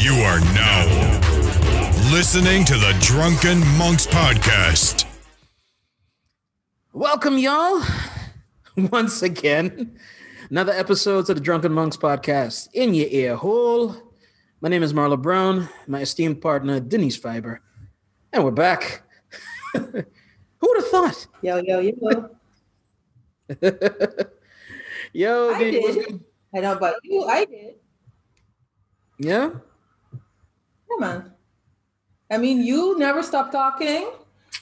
You are now listening to the Drunken Monks Podcast. Welcome, y'all, once again. Another episode of the Drunken Monks Podcast in your ear hole. My name is Marla Brown, my esteemed partner, Denise Fiber. And we're back. Who would have thought? Yo. Yo, I did. I know about you. I did. Yeah? Yeah, man. I mean, you never stop talking,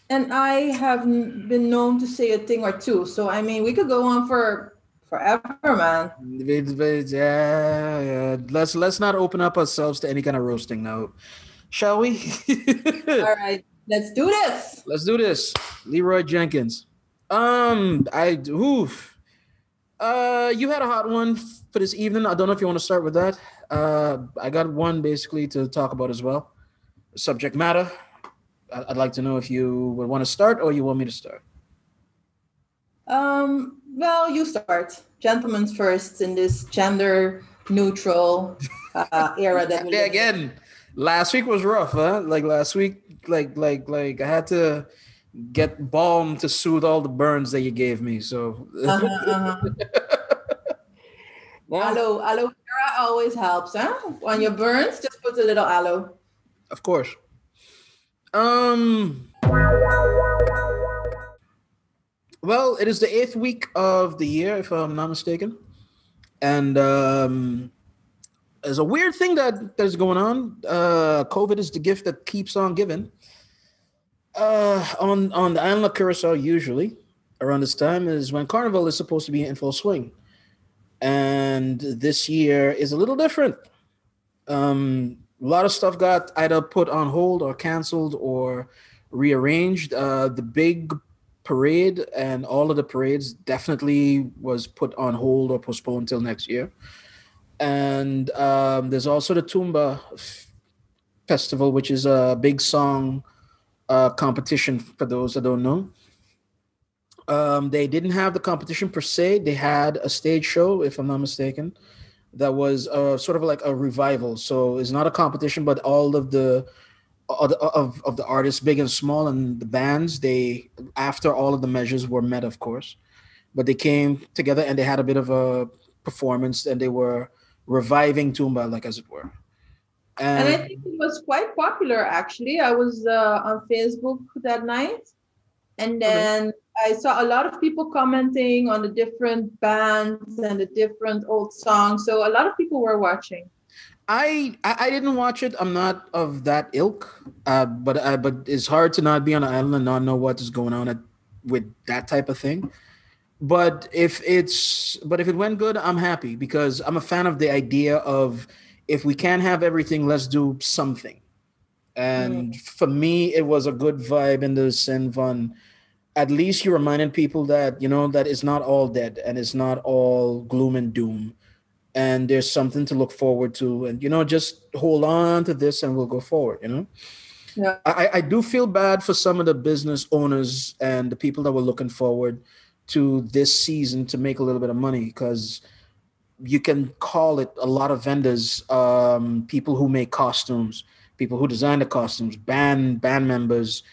and I have been known to say a thing or two. So, I mean, we could go on for forever, man. Yeah. Let's not open up ourselves to any kind of roasting now, shall we? All right, let's do this. Let's do this. Leroy Jenkins. You had a hot one for this evening. I don't know if you want to start with that. I got one basically to talk about as well. Subject matter. I'd like to know if you would want to start or you want me to start. Well, you start. Gentlemen's first in this gender neutral era that we live in. Again, last week was rough, huh? Like last week, like I had to get balm to soothe all the burns that you gave me. So Aloe vera always helps, huh? On your burns, just put a little aloe. Of course. Well, it is the 8th week of the year, if I'm not mistaken. And there's a weird thing that's going on. COVID is the gift that keeps on giving. On the island of Curacao, usually around this time is when Carnival is supposed to be in full swing. And this year is a little different. A lot of stuff got either put on hold or canceled or rearranged. The big parade and all of the parades definitely was put on hold or postponed until next year. And there's also the Tumba Festival, which is a big song competition for those that don't know. They didn't have the competition per se. They had a stage show, if I'm not mistaken, that was sort of like a revival. So it's not a competition, but all of the artists, big and small, and the bands, they, after all of the measures were met, of course, but they came together and they had a bit of a performance and they were reviving Tumba, like as it were. And I think it was quite popular, actually. I was on Facebook that night, and then I saw a lot of people commenting on the different bands and the different old songs. So a lot of people were watching. I didn't watch it. I'm not of that ilk, but it's hard to not be on an island and not know what is going on with that type of thing. But if it went good, I'm happy because I'm a fan of the idea of if we can't have everything, let's do something. And for me, it was a good vibe in the sense von at least you're reminding people that, you know, that it's not all dead and it's not all gloom and doom. And there's something to look forward to. And, you know, just hold on to this and we'll go forward, you know? Yeah. I do feel bad for some of the business owners and the people that were looking forward to this season to make a little bit of money because you can call it a lot of vendors, people who make costumes, people who design the costumes, band members.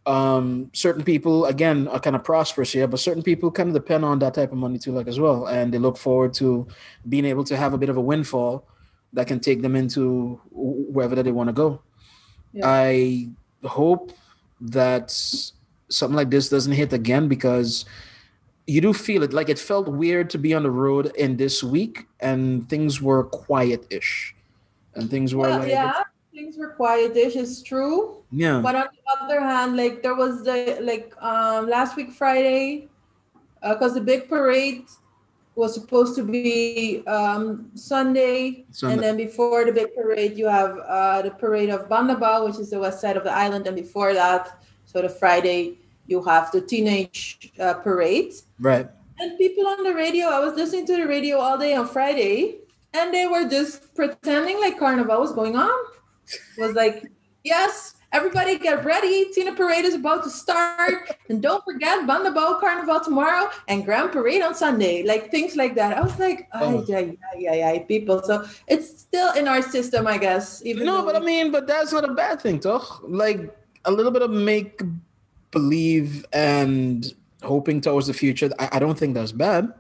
Certain people, again, are kind of prosperous here, but certain people kind of depend on that type of money too, like as well. And they look forward to being able to have a bit of a windfall that can take them into wherever that they want to go. Yeah. I hope that something like this doesn't hit again because you do feel it. Like it felt weird to be on the road in this week and things were quiet-ish. And things were things were quiet-ish, it's true. Yeah. But on the other hand, like there was last week Friday, because the big parade was supposed to be Sunday, and then before the big parade, you have the parade of Bandaba, which is the west side of the island, and before that, so the Friday, you have the teenage parade. Right. And people on the radio, I was listening to the radio all day on Friday, and they were just pretending like Carnival was going on. It was like, yes, everybody get ready. Tina Parade is about to start. And don't forget Bandabao Carnival tomorrow and Grand Parade on Sunday. Like things like that. I was like, people. So it's still in our system, I guess. But that's not a bad thing, toch? Like a little bit of make believe and hoping towards the future. I don't think that's bad.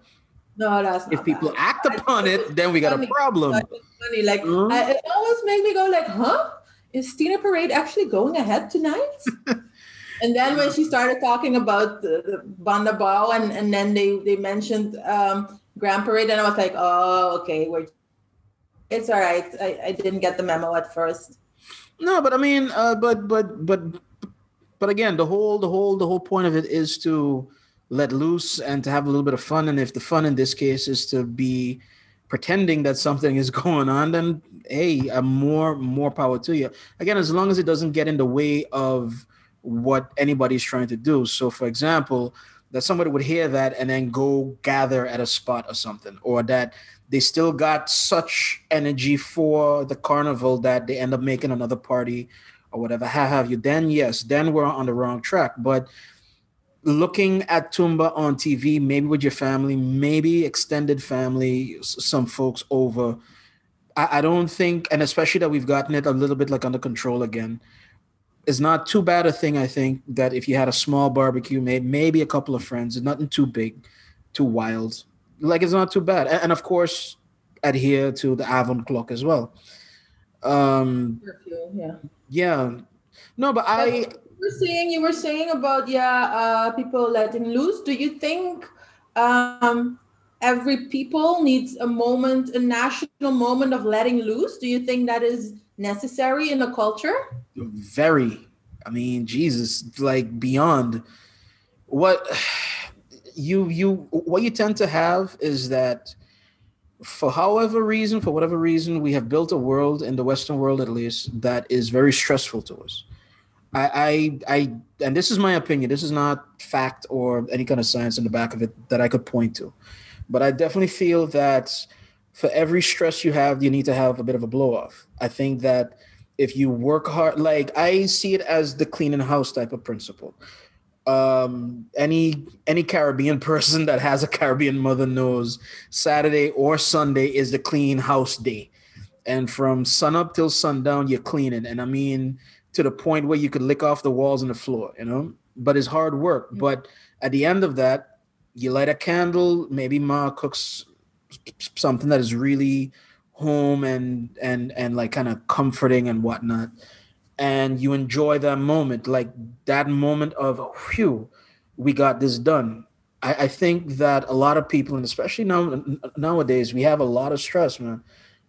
No, that's not if people bad. act upon it, then we got a problem. Funny. Like it always made me go like, huh? Is Tina Parade actually going ahead tonight? And then when she started talking about the Bandabao and then they mentioned Grand Parade, and I was like, oh, okay, it's all right. I didn't get the memo at first. No, but I mean, but again, the whole point of it is to let loose and to have a little bit of fun. And if the fun in this case is to be pretending that something is going on, then hey, more power to you. Again, as long as it doesn't get in the way of what anybody's trying to do. So, for example, that somebody would hear that and then go gather at a spot or something, or that they still got such energy for the carnival that they end up making another party or whatever have you. Then yes, then we're on the wrong track. But looking at Tumba on TV, maybe with your family, maybe extended family, some folks over, I don't think, and especially that we've gotten it a little bit like under control again, it's not too bad a thing, I think, that if you had a small barbecue, maybe a couple of friends, nothing too big, too wild. Like, it's not too bad. And of course, adhere to the Avon clock as well. Yeah. No, but you were saying about people letting loose. Do you think every people needs a national moment of letting loose? Do you think that is necessary in a culture? Very. I mean, Jesus, like beyond what you tend to have is that for whatever reason, we have built a world in the Western world, at least, that is very stressful to us. I and this is my opinion. This is not fact or any kind of science in the back of it that I could point to. But I definitely feel that for every stress you have, you need to have a bit of a blow off. I think that if you work hard, like I see it as the cleaning house type of principle. Any Caribbean person that has a Caribbean mother knows Saturday or Sunday is the clean house day. And from sun up till sundown, you're cleaning. And I mean, to the point where you could lick off the walls and the floor, but it's hard work. Mm-hmm. But at the end of that, you light a candle, maybe Ma cooks something that is really home and like kind of comforting and whatnot. And you enjoy that moment, like that moment of, phew, we got this done. I think that a lot of people, and especially nowadays, we have a lot of stress, man.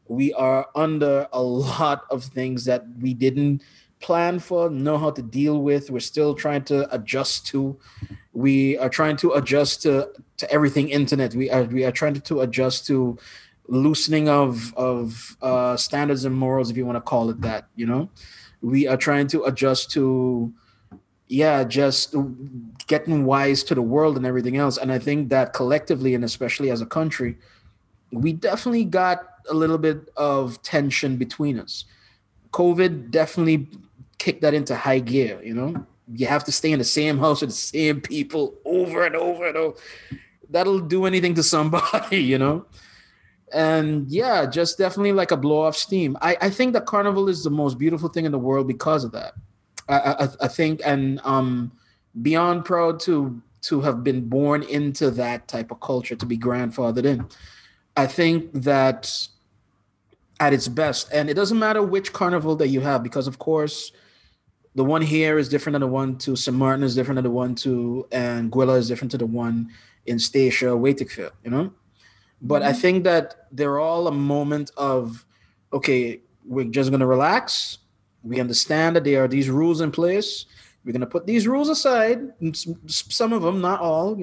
We are under a lot of things that we didn't plan for, know how to deal with. We're still trying to adjust to. We are trying to adjust to everything internet. We are trying to adjust to loosening of standards and morals, if you want to call it that. We are trying to adjust to, just getting wise to the world and everything else. And I think that collectively, and especially as a country, we definitely got a little bit of tension between us. COVID definitely kicked that into high gear. You have to stay in the same house with the same people over and over and over. That'll do anything to somebody, And just definitely like a blow off steam. I think that Carnival is the most beautiful thing in the world because of that. I think, and beyond proud to have been born into that type of culture, to be grandfathered in. I think that at its best, and it doesn't matter which carnival that you have, because of course the one here is different than the one to St. Martin, is different than the one to Anguilla, is different to the one in Statia, Waitikville, But I think that they're all a moment of, okay, we're just going to relax. We understand that there are these rules in place. We're going to put these rules aside. Some of them, not all,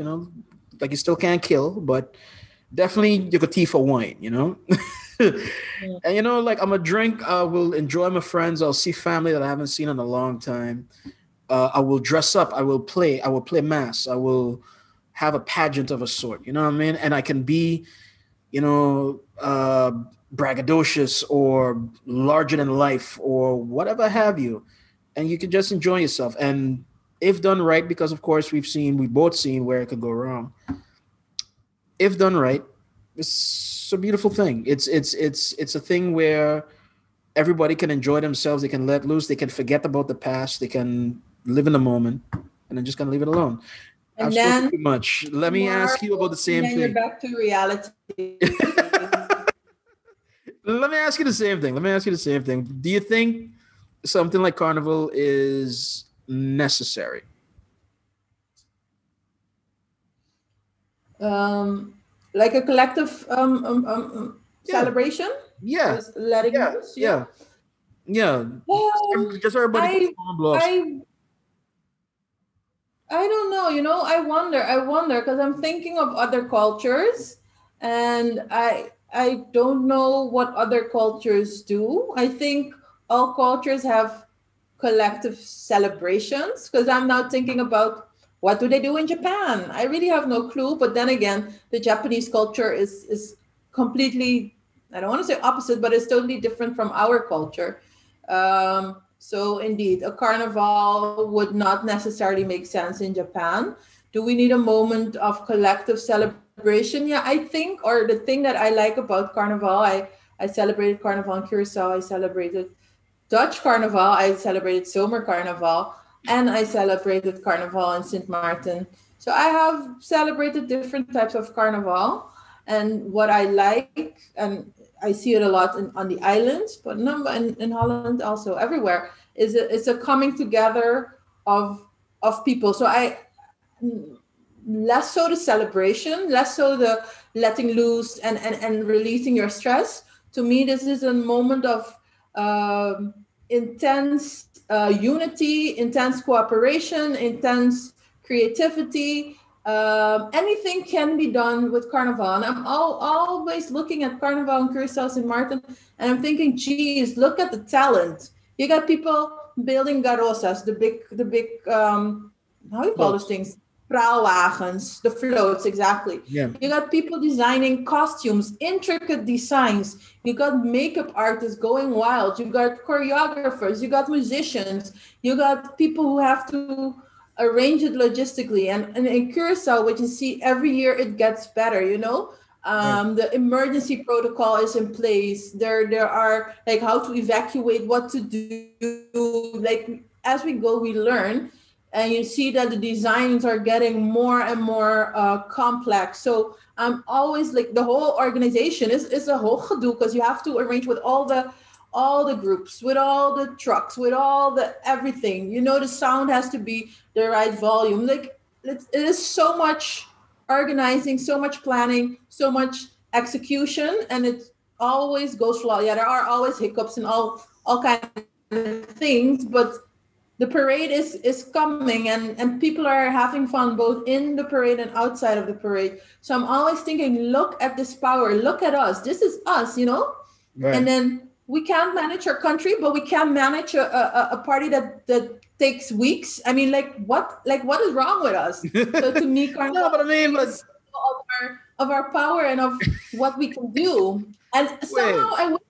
like you still can't kill, but definitely you could tea for wine, And, like I'm a drink, I will enjoy my friends. I'll see family that I haven't seen in a long time. I will dress up. I will play mass. I will have a pageant of a sort, you know what I mean? And I can be, braggadocious or larger than life or whatever have you. and you can just enjoy yourself. And if done right, because of course we've both seen where it could go wrong. If done right, it's a beautiful thing. It's a thing where everybody can enjoy themselves. They can let loose. They can forget about the past. They can live in the moment, and then just kind of leave it alone. And I've then spoken too much. Let me ask you about the same then thing. you're back to reality. Let me ask you the same thing. Do you think something like Carnival is necessary? Like a collective celebration? Yeah. Just letting loose? Yeah. Just everybody I don't know, I wonder because I'm thinking of other cultures, and I don't know what other cultures do. I think all cultures have collective celebrations, because I'm now thinking about what do they do in Japan. I really have no clue, but then again, the Japanese culture is completely, I don't want to say opposite, but it's totally different from our culture. So indeed, a carnival would not necessarily make sense in Japan. Do we need a moment of collective celebration? Yeah, I think, or the thing that I like about Carnival, I celebrated Carnival in Curacao, I celebrated Dutch Carnival, I celebrated Zomer Carnival, and I celebrated Carnival in Sint Maarten. So I have celebrated different types of Carnival. And what I like, and I see it a lot on the islands, but in Holland also, everywhere, it's a coming together of people. So less so the celebration, less so the letting loose and releasing your stress. To me, this is a moment of intense unity, intense cooperation, intense creativity. Anything can be done with Carnival. And I'm always looking at Carnival and Curacao Sint Maarten, and I'm thinking, geez, look at the talent. You got people building garrosas, the big how do you call those things? Praalwagens, the floats, exactly. Yeah. You got people designing costumes, intricate designs. You got makeup artists going wild. You got choreographers. You got musicians. You got people who have to arrange it logistically. And in Curacao, which you see every year, it gets better, The emergency protocol is in place. There are like how to evacuate, what to do. Like as we go, we learn. And you see that the designs are getting more and more complex. So I'm always like, the whole organization is a whole gedoe, because you have to arrange with all the groups, with all the trucks, with all the everything. The sound has to be the right volume. Like it is so much organizing, so much planning, so much execution, and it always goes flawless. Yeah, there are always hiccups and all kinds of things, but the parade is coming, and people are having fun both in the parade and outside of the parade. So I'm always thinking, look at this power, look at us. This is us, Right. And then we can't manage our country, but we can manage a party that takes weeks. I mean, what is wrong with us? So to me, Carnival No, but I mean, of our power and of what we can do. And somehow I wish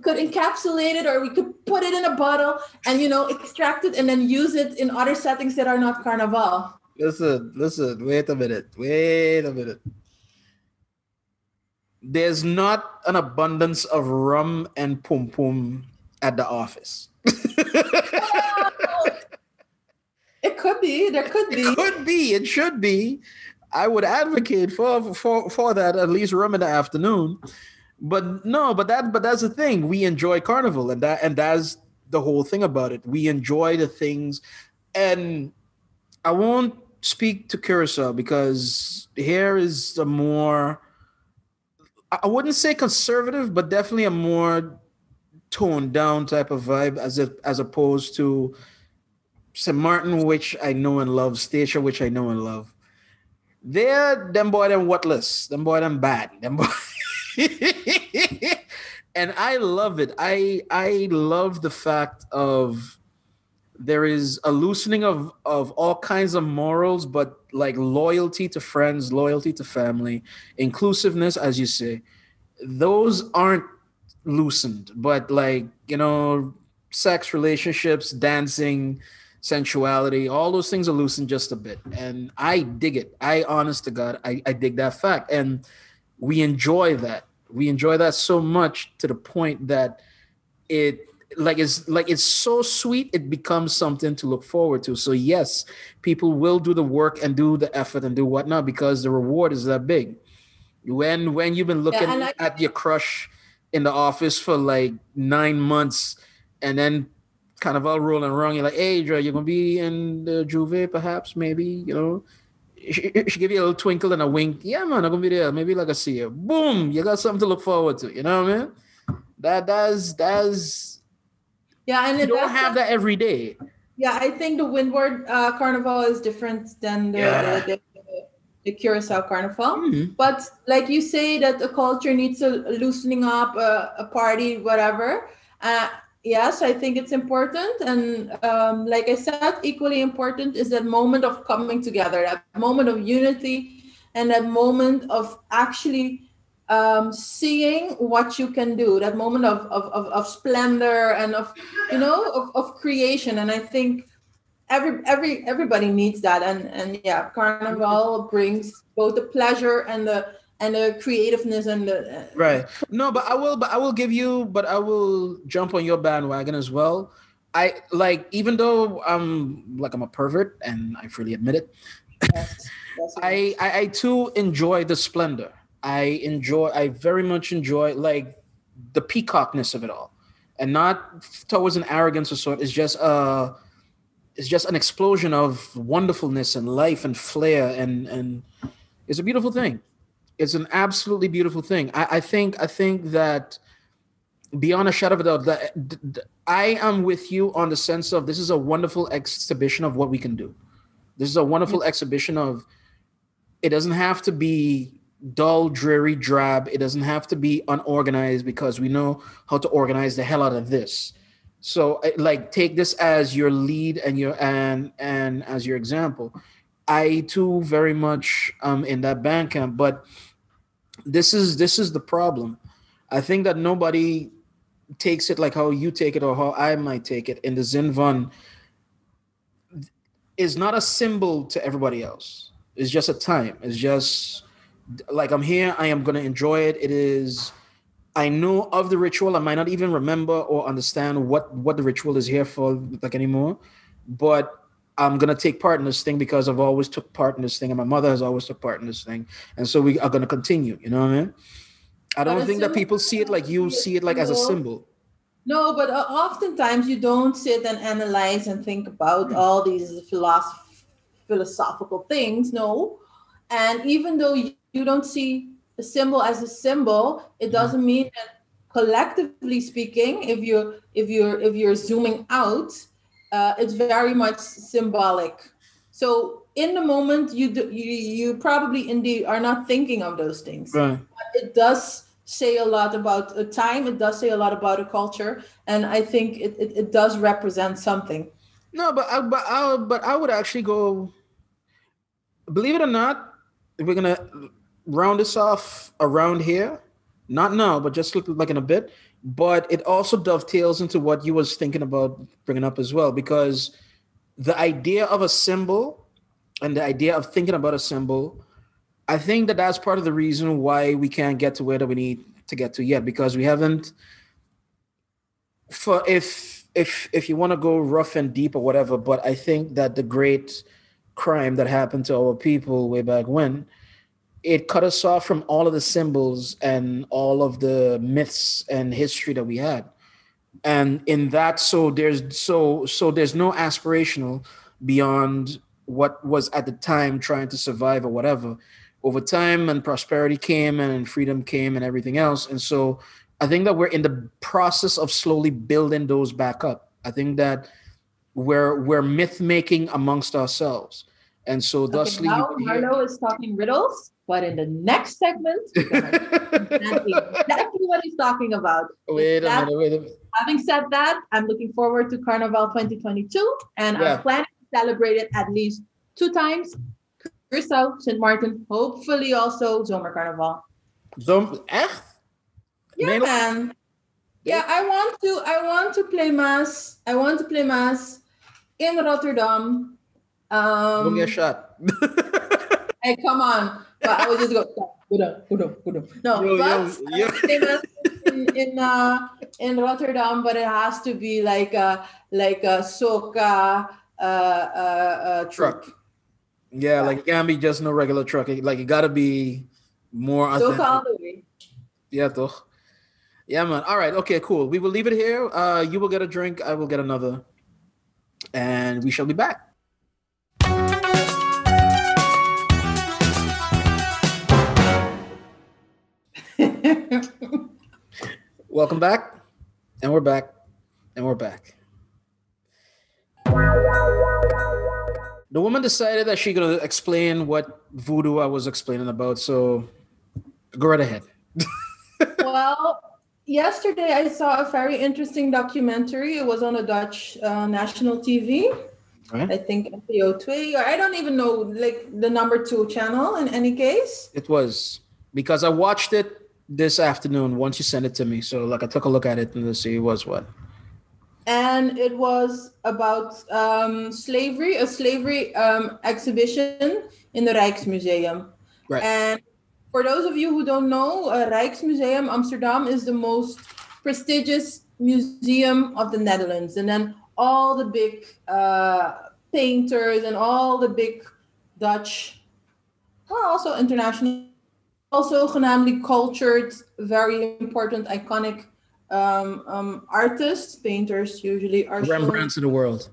could encapsulate it, or we could put it in a bottle and extract it and then use it in other settings that are not Carnival. Listen, wait a minute. There's not an abundance of rum and pum pum at the office. It could be. There could be. It could be. It should be. I would advocate for that, at least rum in the afternoon. But no, but that's the thing. We enjoy Carnival, and that's the whole thing about it. We enjoy the things, and I won't speak to Curacao because here is a more, I wouldn't say conservative, but definitely a more toned down type of vibe as opposed to St. Maarten, which I know and love, Statia, which I know and love. Them boy, them whatless, them boy, them bad, them boy. And I love it. I love the fact of there is a loosening of all kinds of morals, but like loyalty to friends, loyalty to family, inclusiveness, as you say, those aren't loosened, but sex, relationships, dancing, sensuality, all those things are loosened just a bit. And I dig it. Honest to God, I dig that fact. And we enjoy that. We enjoy that so much to the point that it's so sweet it becomes something to look forward to. So yes, people will do the work and do the effort and do whatnot because the reward is that big. When you've been looking at your crush in the office for like 9 months and then kind of all rolling around, you're like, hey Dre, you're gonna be in the Juve perhaps, maybe, she give you a little twinkle and a wink. Yeah, man, I'm gonna be there. Maybe like I see you. Boom, you got something to look forward to. You know what I mean? That's yeah, and you don't have that every day. Yeah, I think the Windward Carnival is different than the Curacao Carnival. Mm-hmm. But like you say, that the culture needs a loosening up, a party, whatever. Yes, I think it's important. And like I said, equally important is that moment of coming together, that moment of unity, and that moment of actually seeing what you can do, that moment of splendor and of creation. And I think everybody needs that. And yeah, Carnival brings both the pleasure and the creativeness and the right. No, but I will jump on your bandwagon as well. I like, even though I'm a pervert and I freely admit it, yes, I too enjoy the splendor. I very much enjoy like the peacockness of it all, and not towards an arrogance or sort. It's just an explosion of wonderfulness and life and flair, and it's a beautiful thing. It's an absolutely beautiful thing. I think that beyond a shadow of a doubt, that I am with you on the sense of this is a wonderful exhibition of what we can do. This is a wonderful exhibition of, it doesn't have to be dull, dreary, drab. It doesn't have to be unorganized, because we know how to organize the hell out of this. So like, take this as your lead and as your example. I too very much in that band camp, but this is the problem. I think that nobody takes it like how you take it or how I might take it. In the Zinvan is not a symbol to everybody else. It's just a time. It's just like, I'm here, I am going to enjoy it. It is, I know of the ritual. I might not even remember or understand what the ritual is here for like anymore, but I'm going to take part in this thing because I've always took part in this thing, and my mother has always took part in this thing. And so we are going to continue, you know what I mean? I don't think that people see it like you see it, like as a symbol. No, but oftentimes you don't sit and analyze and think about all these philosophical things. No. And even though you don't see the symbol as a symbol, it doesn't mean that collectively speaking, if you're zooming out, it's very much symbolic. So in the moment, you probably indeed are not thinking of those things. Right. But it does say a lot about a time. It does say a lot about a culture, and I think it does represent something. No, but I would actually go. Believe it or not, we're gonna round this off around here. Not now, but just look like in a bit. But it also dovetails into what you was thinking about bringing up as well, because the idea of a symbol and the idea of thinking about a symbol, I think that that's part of the reason why we can't get to where that we need to get to yet, because we haven't. For if you want to go rough and deep or whatever, but I think that the great crime that happened to our people way back when, it cut us off from all of the symbols and all of the myths and history that we had. And in that, so there's no aspirational beyond what was at the time trying to survive or whatever. Over time, and prosperity came and freedom came and everything else. And so I think that we're in the process of slowly building those back up. I think that we're myth making amongst ourselves. And so thusly, now Marlo is talking riddles, but in the next segment, exactly what he's talking about. Wait a minute. Having said that, I'm looking forward to Carnival 2022, and I'm planning to celebrate it at least 2 times. Curaçao, St. Martin, hopefully also Zomer Carnival. Echt? Yeah, man. Yeah, I want to play mass. I want to play mass in Rotterdam. Don't get shot. Hey, come on. But I was just go. No, Yo. play mass in Rotterdam, but it has to be like a soca truck. Yeah, like it can't be just no regular truck. Like it gotta be more authentic. Soca all the way. Yeah, toch. Yeah, man. All right. Okay, cool. We will leave it here. You will get a drink. I will get another. And we shall be back. Welcome back. And we're back. And we're back. The woman decided that she's going to explain what voodoo I was explaining about. So go right ahead. Well, yesterday I saw a very interesting documentary. It was on a Dutch national TV. Right. I think NPO2, or I don't even know, like the number 2 channel in any case. It was, because I watched it this afternoon once you sent it to me. So like I took a look at it and to see it was what. And it was about slavery, a slavery exhibition in the Rijksmuseum. Right. And for those of you who don't know, Rijksmuseum Amsterdam is the most prestigious museum of the Netherlands. And then all the big painters and all the big Dutch, well, also international, also genaamd cultured, very important, iconic artists, painters usually are Rembrandts of the world.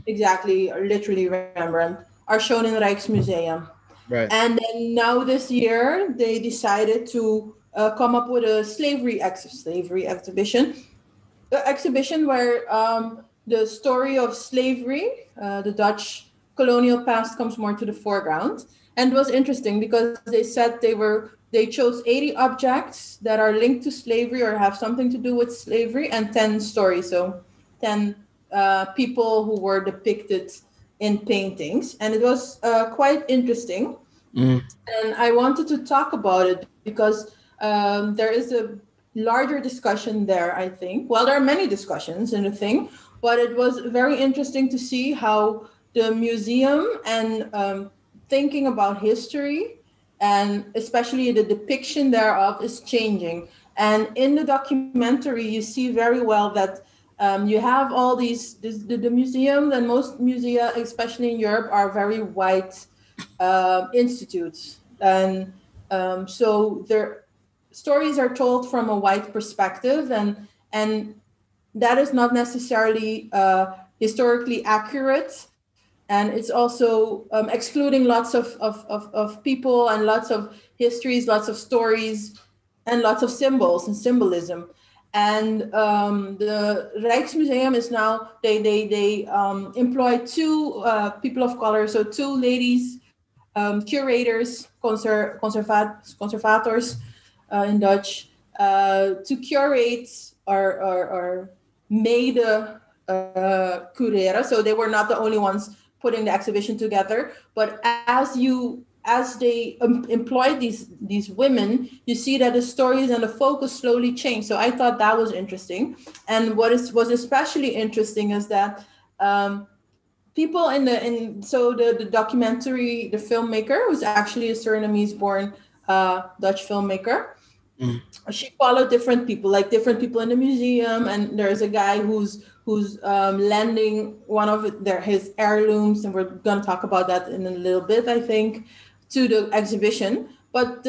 Exactly, or literally Rembrandt, are shown in the Rijksmuseum. Right. And then now this year, they decided to come up with a slavery exhibition. The exhibition where the story of slavery, the Dutch colonial past, comes more to the foreground. And it was interesting because they said they chose 80 objects that are linked to slavery or have something to do with slavery, and 10 stories. So 10 people who were depicted in paintings. And it was quite interesting. And I wanted to talk about it because there is a larger discussion there, I think. Well, there are many discussions in the thing, but it was very interesting to see how the museum and thinking about history, and especially the depiction thereof, is changing. And in the documentary, you see very well that you have all the museums, and most musea, especially in Europe, are very white institutes. And so their stories are told from a white perspective, and that is not necessarily historically accurate. And it's also excluding lots of people and lots of histories, lots of stories, and lots of symbols and symbolism. And the Rijksmuseum is now, they employ 2 people of color, so 2 ladies, curators, conservators in Dutch, to curate or mede cureren. So they were not the only ones putting the exhibition together, but as they employed these women, you see that the stories and the focus slowly change. So I thought that was interesting. And what was especially interesting is that people the documentary, the filmmaker was actually a Surinamese-born Dutch filmmaker. She followed different people in the museum, and there's a guy who's lending one of his heirlooms, and we're going to talk about that in a little bit, I think, to the exhibition. But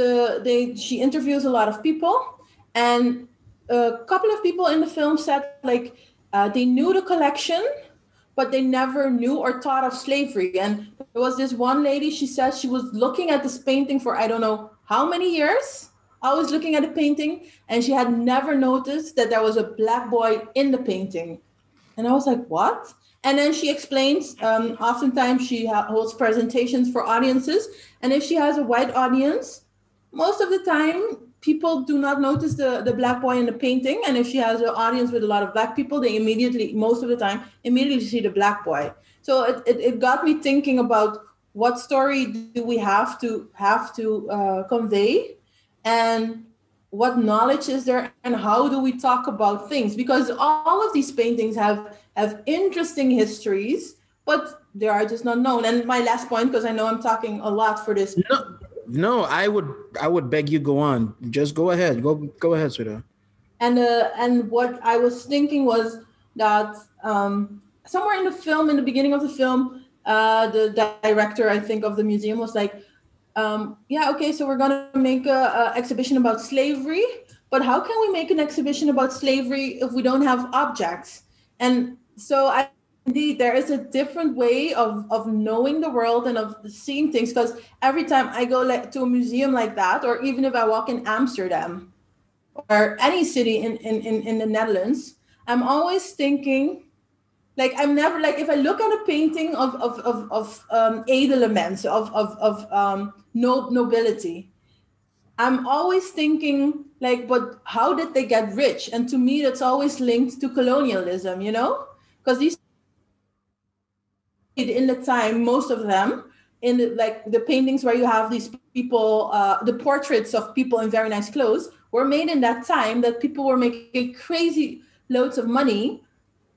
she interviews a lot of people, and a couple of people in the film said they knew the collection, but they never knew or thought of slavery. And there was this one lady, she says she was looking at this painting for I don't know how many years. I was looking at the painting, and she had never noticed that there was a black boy in the painting. And I was like, what? And then she explains, oftentimes she holds presentations for audiences. And if she has a white audience, most of the time, people do not notice the black boy in the painting. And if she has an audience with a lot of black people, they most of the time, immediately see the black boy. So it got me thinking about what story do we have to convey. And what knowledge is there and how do we talk about things? Because all of these paintings have interesting histories, but they are just not known. And my last point, because I know I'm talking a lot for this. No, I would beg you go on. Just go ahead. Go ahead, sweetheart. And what I was thinking was that somewhere in the film, in the beginning of the film, the director, I think, of the museum was like, yeah, okay, so we're going to make a exhibition about slavery, but how can we make an exhibition about slavery if we don't have objects? And so indeed, there is a different way of knowing the world and of seeing things, because every time I go to a museum like that, or even if I walk in Amsterdam or any city in the Netherlands, I'm always thinking, like, I'm never, like, if I look at a painting of edelements, of nobility, I'm always thinking, like, but how did they get rich? And to me, that's always linked to colonialism, you know? Because these, in the time, most of them, in the paintings where you have these people, the portraits of people in very nice clothes, were made in that time that people were making crazy loads of money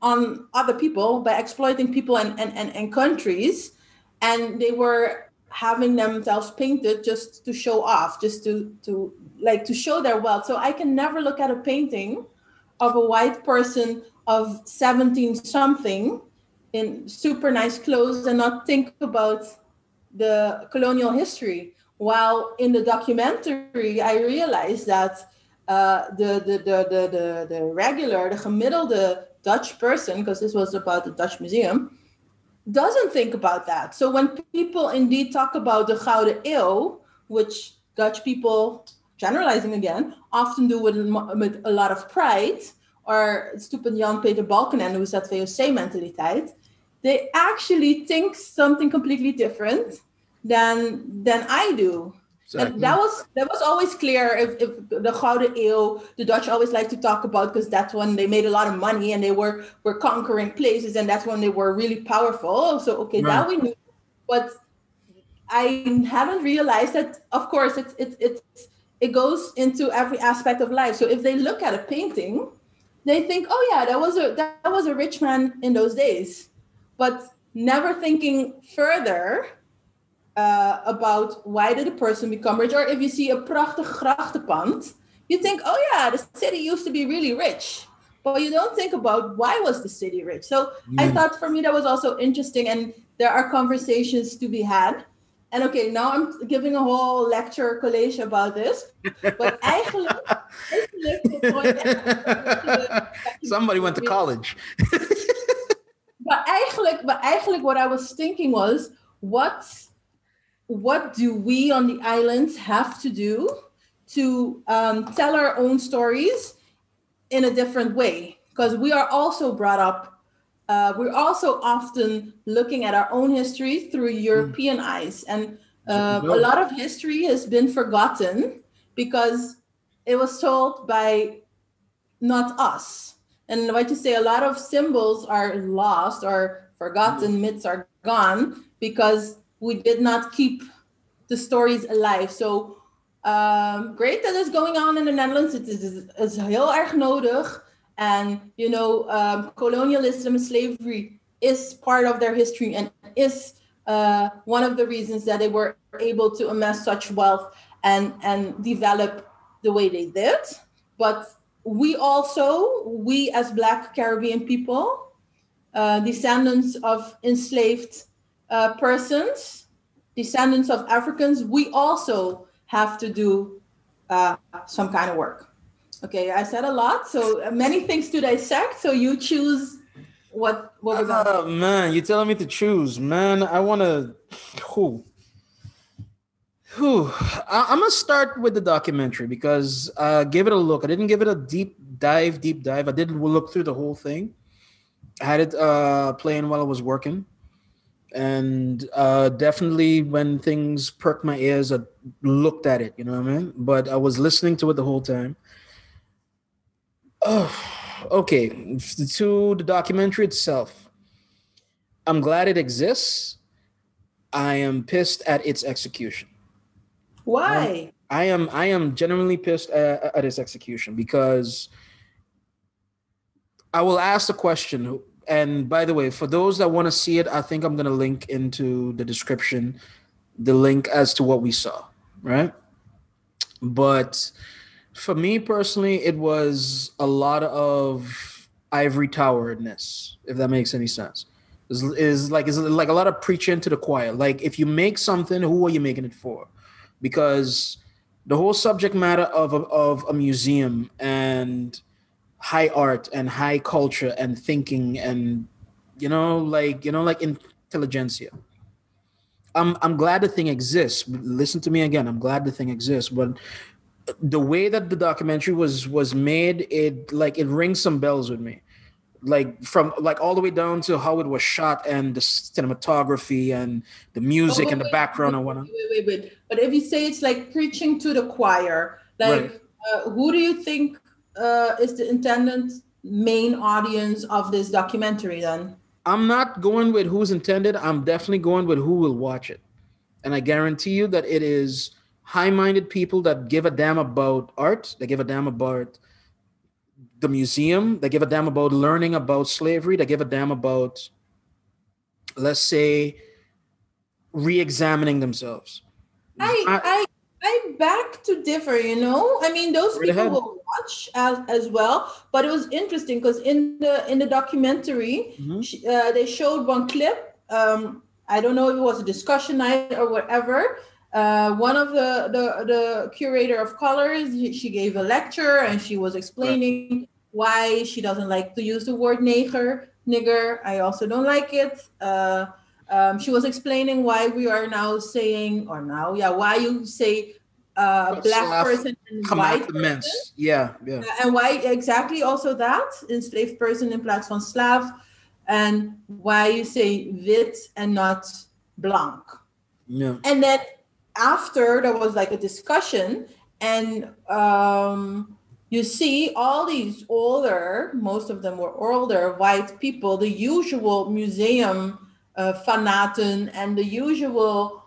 on other people by exploiting people and countries, and they were having themselves painted just to show off, just to show their wealth. So I can never look at a painting of a white person of 17 something in super nice clothes and not think about the colonial history. While in the documentary, I realized that the regular, the gemiddelde Dutch person, because this was about the Dutch Museum, doesn't think about that. So when people indeed talk about the Gouden Eeuw, which Dutch people, generalizing again, often do with a lot of pride, or stupid Jan-Peter Balkenende, who's that VOC-mentaliteit, they actually think something completely different than I do. Exactly. And that was always clear. If the Gouden Eeuw, the Dutch always like to talk about, because that's when they made a lot of money and they were conquering places, and that's when they were really powerful. So okay, right. That we knew, but I hadn't realized that. Of course, it goes into every aspect of life. So if they look at a painting, they think, oh yeah, that was a rich man in those days, but never thinking further. About why did a person become rich? Or if you see a prachtig grachtenpand, you think, oh yeah, the city used to be really rich. But you don't think about why was the city rich. So I thought for me that was also interesting, and there are conversations to be had. And okay, now I'm giving a whole lecture college about this. But eigenlijk somebody went to college. But eigenlijk what I was thinking was, what do we on the islands have to do to tell our own stories in a different way? Because we are also brought up, we're also often looking at our own history through European eyes. And a lot of history has been forgotten because it was told by not us. And like you say, a lot of symbols are lost or forgotten, myths are gone because we did not keep the stories alive. So great that is going on in the Netherlands. It is heel erg nodig. And, you know, colonialism and slavery is part of their history and is one of the reasons that they were able to amass such wealth and develop the way they did. But we as Black Caribbean people, descendants of enslaved persons, descendants of Africans, we also have to do some kind of work. Okay, I said a lot, so many things to dissect. So you choose what we're going to. Man, you're telling me to choose, man. I want to. I'm gonna start with the documentary because I gave it a look. I didn't give it a deep dive. I did look through the whole thing. I had it playing while I was working. And definitely when things perked my ears, I looked at it, you know what I mean? But I was listening to it the whole time. Oh, okay. To the documentary itself, I'm glad it exists. I am pissed at its execution. Why? I am genuinely pissed at his execution, because I will ask the question. And by the way, for those that want to see it, I think I'm going to link into the description the link as to what we saw, right? But for me personally, it was a lot of ivory towerness, if that makes any sense. Is like a lot of preaching to the choir. Like, if you make something, who are you making it for? Because the whole subject matter of a museum and high art and high culture and thinking and like intelligentsia. I'm glad the thing exists. Listen to me again. I'm glad the thing exists, but the way that the documentary was made, it rings some bells with me. Like, from like all the way down to how it was shot and the cinematography and the music and the background and whatnot. Wait. But if you say it's like preaching to the choir, like, right. Who do you think is the intended main audience of this documentary then? I'm not going with who's intended. I'm definitely going with who will watch it. And I guarantee you that it is high-minded people that give a damn about art. They give a damn about the museum. They give a damn about learning about slavery. They give a damn about, let's say, re-examining themselves. I beg to differ, I mean, those people will watch as well, but it was interesting because in the documentary, mm-hmm. They showed one clip. I don't know if it was a discussion night or whatever. One of the curator of colors, she gave a lecture and she was explaining why she doesn't like to use the word nigger. I also don't like it. She was explaining why we are now saying, why you say black person and white person. Yeah. And why exactly also that, enslaved person in plaats van slaaf, and why you say wit and not blanc. Yeah. And then after there was like a discussion, and you see all these most of them were older white people, the usual museum fanaten and the usual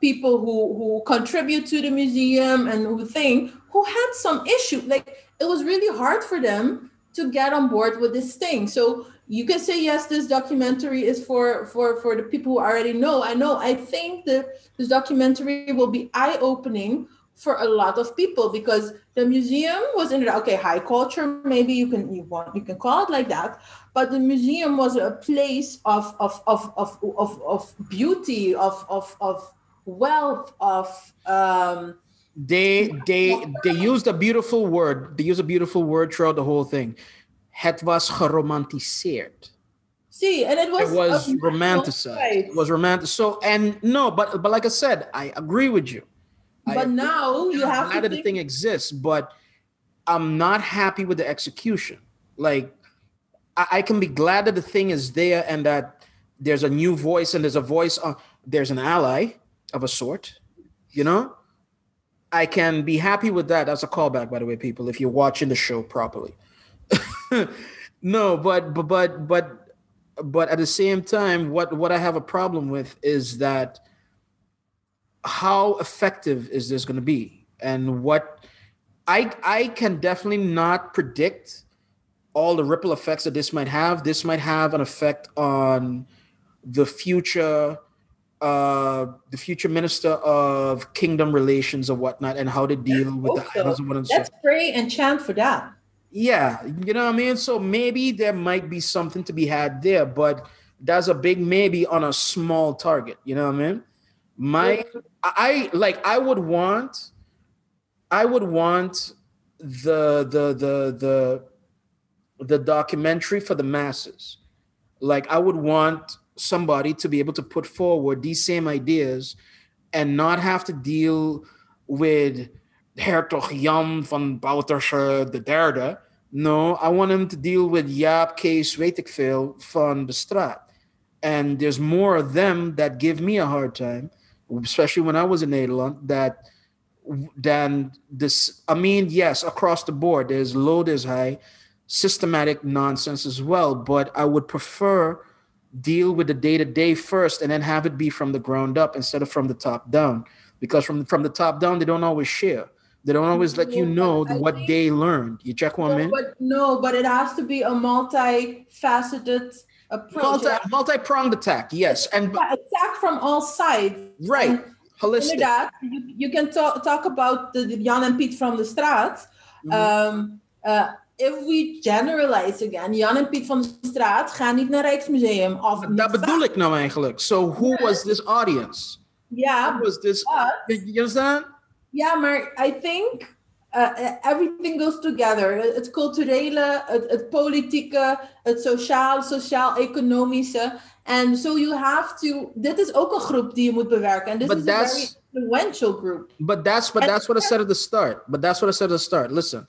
people who contribute to the museum and who had some issue. Like, it was really hard for them to get on board with this thing. So you can say, yes, this documentary is for the people who already know. I think that this documentary will be eye-opening for a lot of people, because the museum was high culture, maybe you can call it like that, but the museum was a place of beauty, of wealth, of they used a beautiful word. They used a beautiful word throughout the whole thing. Het was geromantiseerd. See, and it was romanticized. Right. It was romantic. So, and no, but like I said, I agree with you. But now you have to think the thing exists, but I'm not happy with the execution. Like, I can be glad that the thing is there and that there's a new voice and there's a voice there's an ally of a sort, I can be happy with that. That's a callback, by the way, people, if you're watching the show properly. No, but at the same time, what I have a problem with is that how effective is this going to be? And what I can definitely not predict all the ripple effects that this might have. This might have an effect on the future minister of kingdom relations or whatnot, and how to deal with the items and what. Let's pray and chant for that. Yeah, you know what I mean? So maybe there might be something to be had there, but that's a big maybe on a small target. You know what I mean? I would want the documentary for the masses. Like, I would want somebody to be able to put forward these same ideas and not have to deal with Hertog Jan van Bouterse de Derde. No, I want him to deal with Jaap Kees weet ik veel van de straat. And there's more of them that give me a hard time, especially when I was in Nederland, than this. I mean, yes, across the board, there's low, there's high, systematic nonsense as well. But I would prefer deal with the day-to-day first and then have it be from the ground up instead of from the top down. because from the top down, they don't always share. They don't always let you know what they learned. You check one man. But it has to be a multifaceted approach. Multi-pronged attack, yes. And attack from all sides. Right. And holistic. That, you can talk about the Jan en Piet from the straat. If we generalize again, Jan en Piet van de straat gaan niet naar Rijksmuseum. Dat bedoel ik nou eigenlijk. So who was this audience? Yeah. Who was this? You understand? Yeah, maar I think everything goes together. Het culturele, het politieke, het sociaal-economische. And so you have to... Dit is ook een groep die je moet bewerken. And this is a very influential group. But that's what I said at the start. Listen,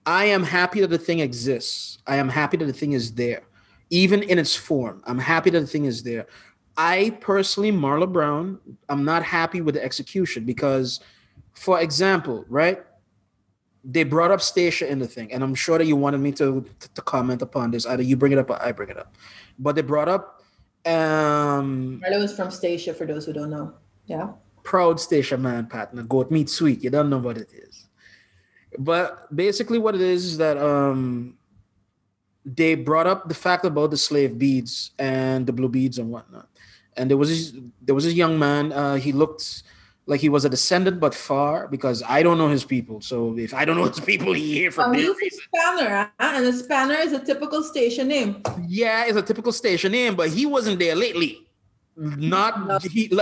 I am happy that the thing exists. I am happy that the thing is there. Even in its form. I'm happy that the thing is there. I personally, Marla Brown, I'm not happy with the execution because... For example, right? They brought up Stacia in the thing, and I'm sure that you wanted me to comment upon this. Either you bring it up or I bring it up. But they brought up... Marla was from Stacia, for those who don't know. Yeah. Proud Stacia man, partner. Goat meat sweet. You don't know what it is. But basically what it is that they brought up the fact about the slave beads and the blue beads and whatnot. And there was this young man. He looked... like he was a descendant, but far, because I don't know his people. So if I don't know his people, he here for their reason. He's a Spanner, and a Spanner is a typical Stacia name. Yeah, it's a typical Stacia name, but he wasn't there lately.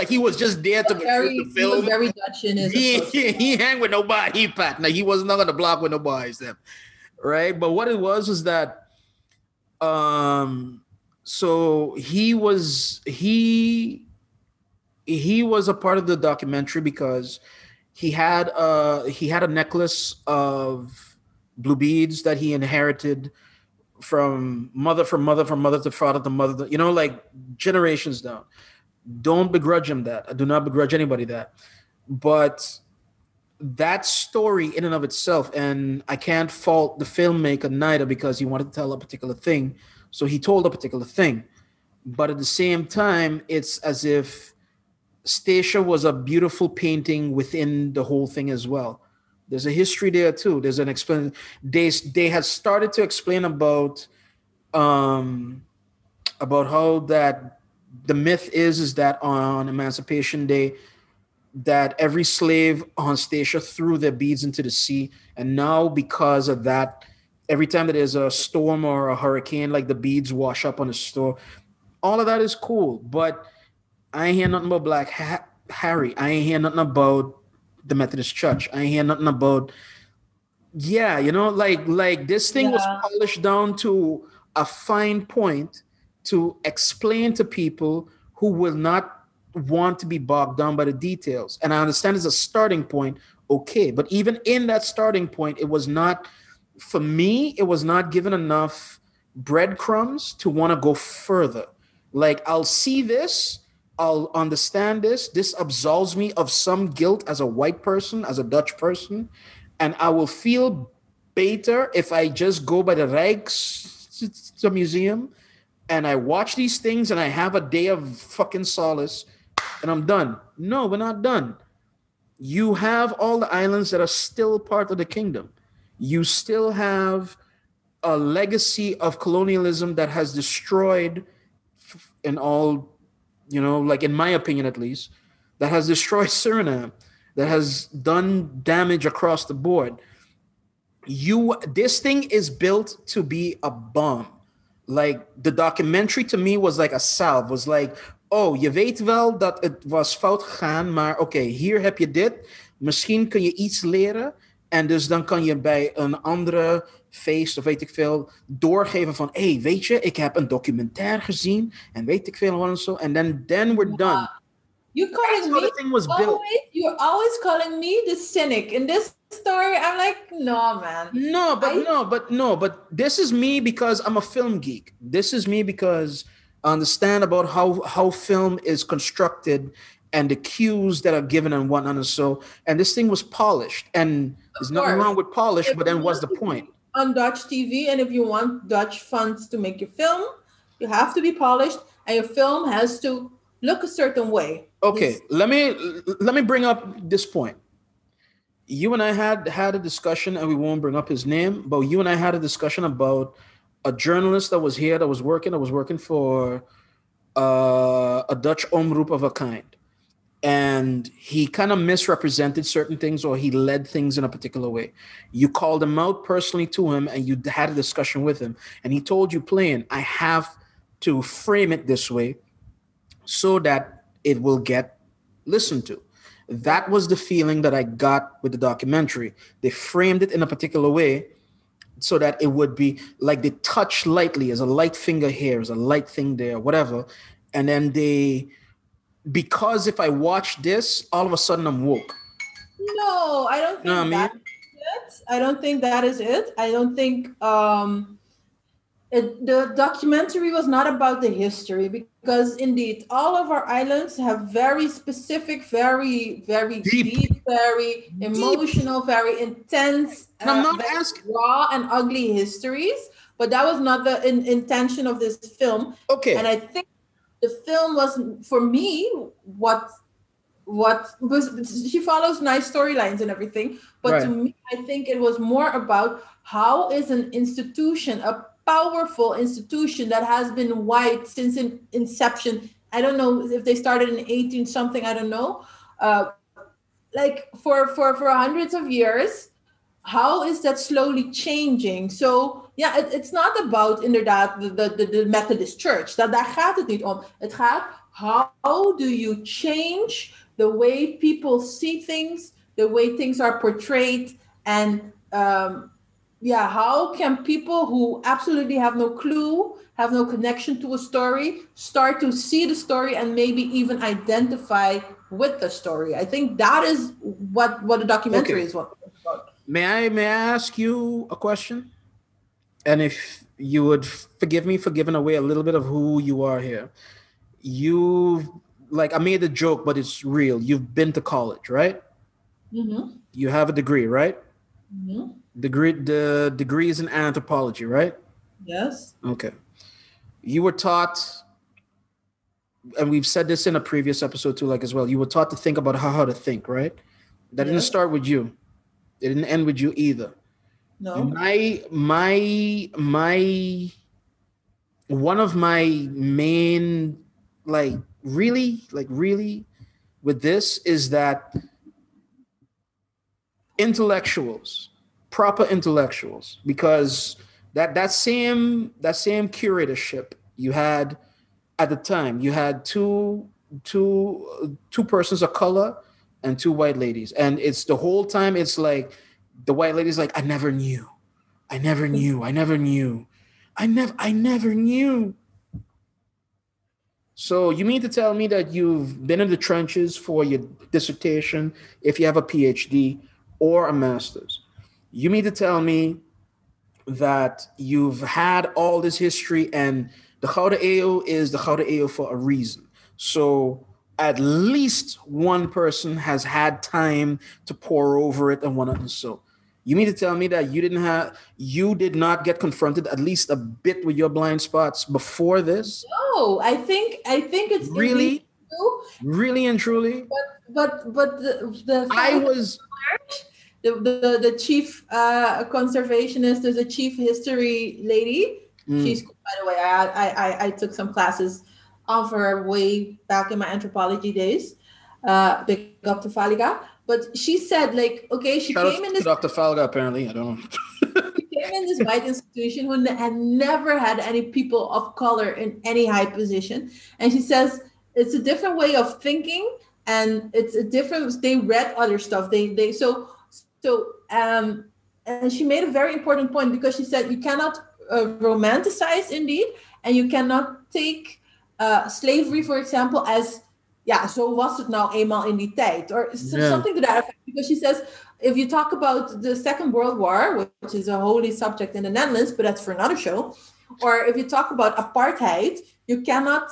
He was just there to film. He was very Dutch in his he hang with nobody, Pat. Now he was not on the block with nobody, them, right? But what it was that, so he was a part of the documentary because he had a necklace of blue beads that he inherited from mother to father to mother, like generations down. Don't begrudge him that. I do not begrudge anybody that. But that story in and of itself, and I can't fault the filmmaker neither because he wanted to tell a particular thing. So he told a particular thing. But at the same time, it's as if Stacia was a beautiful painting within the whole thing as well. There's a history there too. There's an explanation. They had started to explain about how that the myth is that on Emancipation Day that every slave on Stacia threw their beads into the sea, and now because of that, every time that there's a storm or a hurricane, like the beads wash up on the store. All of that is cool, but I ain't hear nothing about Black Harry. I ain't hear nothing about the Methodist Church. I ain't hear nothing about, like this thing was polished down to a fine point to explain to people who will not want to be bogged down by the details. And I understand it's a starting point, okay. But even in that starting point, it was not, for me, it was not given enough breadcrumbs to want to go further. Like, I'll see this, I'll understand this. This absolves me of some guilt as a white person, as a Dutch person. And I will feel better if I just go by the Rijksmuseum and I watch these things and I have a day of fucking solace and I'm done. No, we're not done. You have all the islands that are still part of the kingdom. You still have a legacy of colonialism that has destroyed in all, like in my opinion at least, that has destroyed Suriname, that has done damage across the board. This thing is built to be a bomb. Like, the documentary to me was like a salve, was like, oh, je weet wel dat het was fout gegaan, maar oké, hier heb je dit. Misschien kun je iets leren. En dus dan kan je bij een andere feest of weet ik veel doorgeven van, hey, weet je, ik heb een documentaire gezien en weet ik veel wat en zo. And then we're done. You're calling me, the thing was built. You're always calling me the cynic. In this story, I'm like, no, man. But this is me because I'm a film geek. This is me because I understand about how film is constructed and the cues that are given and whatnot and so. And this thing was polished. And there's nothing wrong with polish, but then what's the point? On Dutch TV, and if you want Dutch funds to make your film, you have to be polished, and your film has to look a certain way. Okay, let me bring up this point. You and I had a discussion, and we won't bring up his name, but you and I had a discussion about a journalist that was here that was working for a Dutch omroep of a kind. And he kind of misrepresented certain things, or he led things in a particular way. You called him out personally to him, and you had a discussion with him, and he told you plain, I have to frame it this way so that it will get listened to. That was the feeling that I got with the documentary. They framed it in a particular way so that it would be like they touch lightly, as a light finger here, as a light thing there, whatever. And then because if I watch this, all of a sudden I'm woke. No, I don't think that's it. I don't think that is it. I don't think the documentary was not about the history, because indeed all of our islands have very specific, very, very deep, very emotional, very intense, and I'm not asking raw and ugly histories. But that was not the intention of this film. Okay. And I think the film was, for me, what was, she follows nice storylines and everything. But right. To me, I think it was more about how is an institution, a powerful institution that has been white since inception. I don't know if they started in 18 something, I don't know. Like for hundreds of years, how is that slowly changing? So ja, it's not about inderdaad de Methodist Church. Daar gaat het niet om. Het gaat, how do you change the way people see things, the way things are portrayed, and how can people who absolutely have no clue, have no connection to a story, start to see the story and maybe even identify with the story? I think that is what the documentary is about. May I ask you a question? And if you would forgive me for giving away a little bit of who you are here. I made a joke, but it's real. You've been to college, right? Mm-hmm. You have a degree, right? Mm-hmm. The degree is in anthropology, right? Yes. Okay. You were taught, and we've said this in a previous episode too, like as well, you were taught to think about how to think, right? That didn't start with you. It didn't end with you either. No. My one of my main really with this is that intellectuals, proper intellectuals, because that same curatorship you had at the time, you had two persons of color and two white ladies, and it's the whole time it's like the white lady's like, I never knew. So you mean to tell me that you've been in the trenches for your dissertation, if you have a PhD or a master's? You mean to tell me that you've had all this history, and the Gouden Eeuw is the Gouden Eeuw for a reason. So at least one person has had time to pour over it and whatnot. So you mean to tell me that you did not get confronted at least a bit with your blind spots before this? No, I think it's really and truly. But the I was the chief conservationist. There's a chief history lady. She's, by the way, I took some classes of her way back in my anthropology days. Big up to Faliga. But she said, she came in this... Dr. Falga, apparently. I don't know. She came in this white institution who had never had any people of color in any high position. And she says, it's a different way of thinking, and it's a different... They read other stuff. And she made a very important point, because she said you cannot romanticize, indeed, and you cannot take slavery, for example, as... Ja, zo was het nou eenmaal in die tijd. Or something to that effect. Because she says, if you talk about the Second World War, which is a holy subject in the Netherlands, but that's for another show. Or if you talk about apartheid, you cannot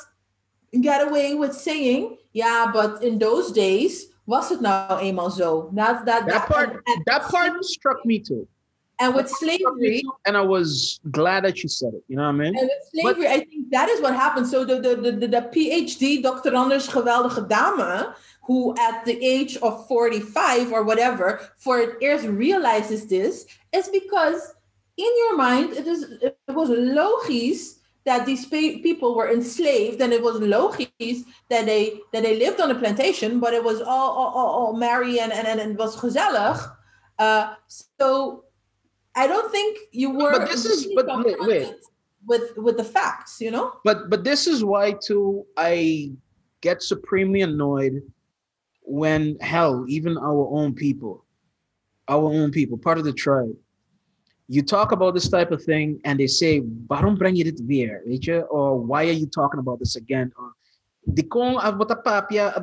get away with saying, yeah, but in those days, was het nou eenmaal zo? That part struck me too. And with slavery, and I was glad that you said it. You know what I mean? And with slavery, I think that is what happened. So the PhD, Dr. Anders geweldige dame, who at the age of 45 or whatever, for it first realizes this, is because in your mind, it was logisch that these people were enslaved, and it was logisch that they lived on a plantation, but it was all merry and it was gezellig. So I don't think you were. But this is wait. With the facts, you know. But this is why too I get supremely annoyed when even our own people, part of the tribe, you talk about this type of thing and they say, "Waarom breng je dit weer?" Weet je? Or why are you talking about this again? Or di kong abota papia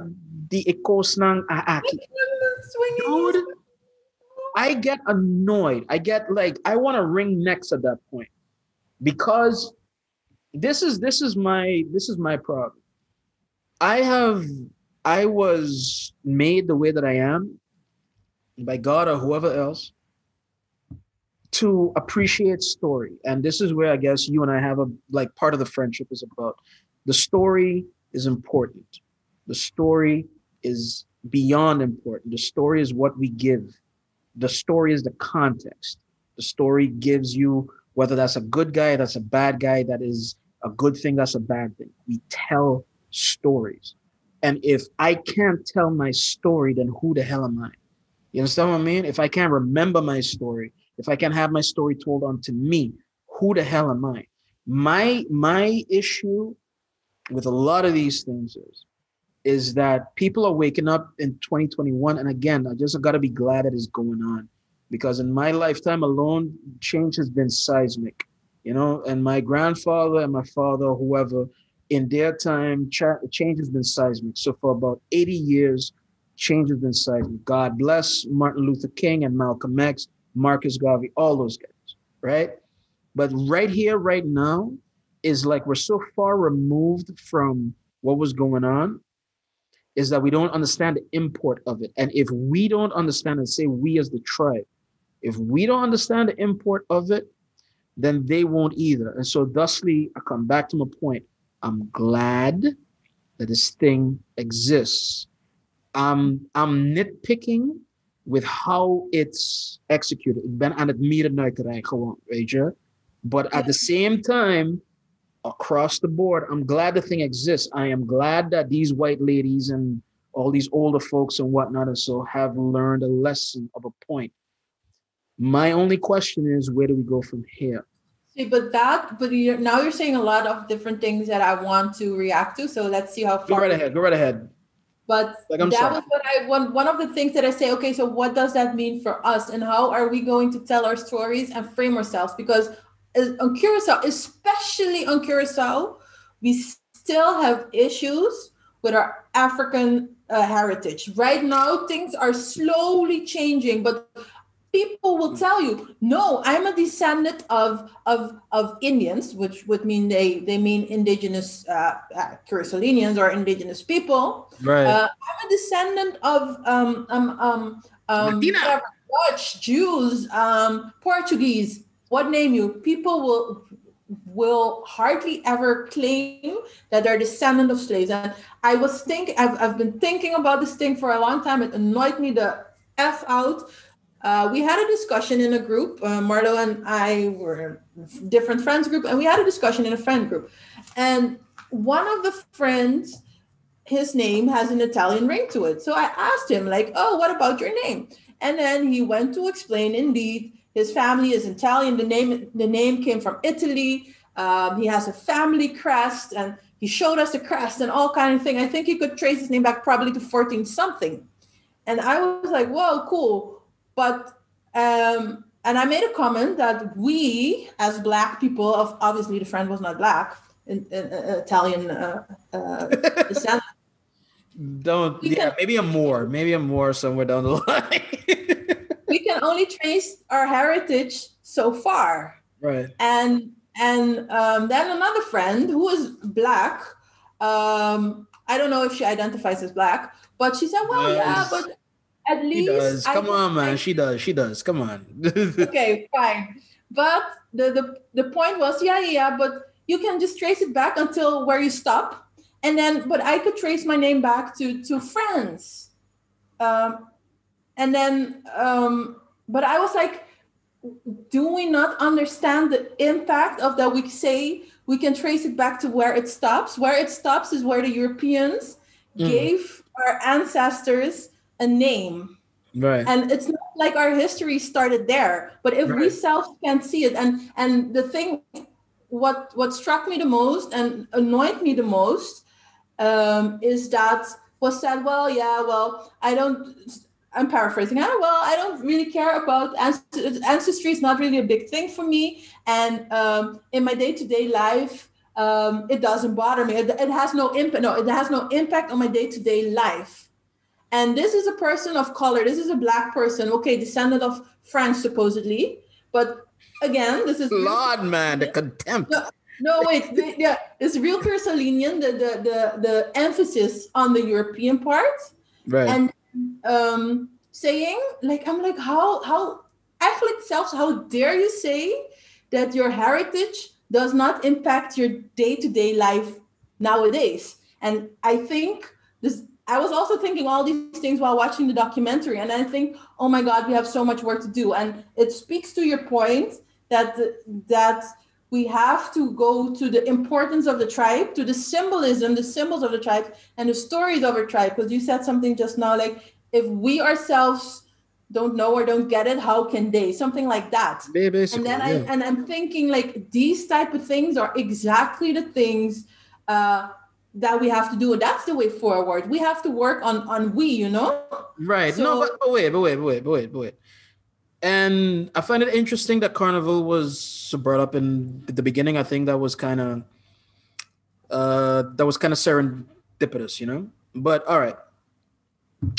di ekos ng aaki. Dude, I get annoyed. I get like I want to wring necks at that point, because this is my problem. I was made the way that I am by God or whoever else to appreciate story. And this is where I guess you and I have part of the friendship is about. The story is important. The story is beyond important. The story is what we give. The story is the context. The story gives you whether that's a good guy, that's a bad guy, that is a good thing, that's a bad thing. We tell stories. And if I can't tell my story, then who the hell am I? You understand what I mean? If I can't remember my story, if I can't have my story told onto me, who the hell am I? My issue with a lot of these things is that people are waking up in 2021. And again, I just got to be glad that it's going on, because in my lifetime alone, change has been seismic, you know, and my grandfather and my father, whoever, in their time, change has been seismic. So for about 80 years, change has been seismic. God bless Martin Luther King and Malcolm X, Marcus Garvey, all those guys, right? But right here, right now, is like we're so far removed from what was going on, is that we don't understand the import of it. And if we don't understand, and say we as the tribe, if we don't understand the import of it, then they won't either. And so thusly, I come back to my point. I'm glad that this thing exists. I'm nitpicking with how it's executed. Ik ben aan het mierenneukerij gewoon, weet je. But at the same time, across the board, I'm glad the thing exists. I am glad that these white ladies and all these older folks and whatnot and so have learned a lesson of a point. My only question is, where do we go from here? See, now you're saying a lot of different things that I want to react to. So let's see how far. Go right ahead. But was what one of the things that I say, okay, so what does that mean for us? And how are we going to tell our stories and frame ourselves? Because on Curacao, especially on Curacao, we still have issues with our African heritage. Right now, things are slowly changing, but people will tell you, no, I'm a descendant of Indians, which would mean they mean indigenous Curaçaoians or indigenous people. Right. I'm a descendant of Dutch, Jews, Portuguese. What name you? People will hardly ever claim that they're descendant of slaves. And I've been thinking about this thing for a long time. It annoyed me the F out. We had a discussion in a group. Marlo and I were in different friends group, and we had a discussion in a friend group. And one of the friends, his name has an Italian ring to it. So I asked him, like, oh, what about your name? And then he went to explain, indeed, his family is Italian. The name came from Italy. He has a family crest, and he showed us the crest and all kind of thing. I think he could trace his name back probably to 14 something. And I was like, whoa, cool. But, and I made a comment that we, as Black people, obviously the friend was not Black, Italian descent. Maybe I'm more somewhere down the line. We can only trace our heritage so far. Right. And then another friend who is Black, I don't know if she identifies as Black, but she said, well, yeah, but at least She does. Come on, man. She does. Come on. Okay, fine. But the point was, yeah, but you can just trace it back until where you stop. And then, but I could trace my name back to friends. And then, but I was like, do we not understand the impact of that? We say we can trace it back to where it stops. Where it stops is where the Europeans gave our ancestors a name. Right. And it's not like our history started there, but if we self can see it, and the thing, what struck me the most and annoyed me the most is that was said, I'm paraphrasing. I don't really care about ancestry. It's not really a big thing for me. And in my day-to-day life, it doesn't bother me. It has no impact. No, it has no impact on my day-to-day life. And this is a person of color. This is a Black person. Okay, descendant of France, supposedly. But again, this is... Lord, man, the contempt. No, wait. It's real Cursalinian, the emphasis on the European part. Right. And saying, like, I'm like, how dare you say that your heritage does not impact your day-to-day life nowadays? And I think I was also thinking all these things while watching the documentary, and I think, oh my God, we have so much work to do. And it speaks to your point that we have to go to the importance of the tribe, to the symbolism, the symbols of the tribe, and the stories of our tribe. Because you said something just now, like, if we ourselves don't know or don't get it, how can they? Something like that. Basically, and then I'm thinking, like, these type of things are exactly the things that we have to do. And that's the way forward. We have to work on we, you know? Right. So, no, but wait. And I find it interesting that Carnival was brought up in the beginning. I think that was kind of serendipitous, you know? But all right.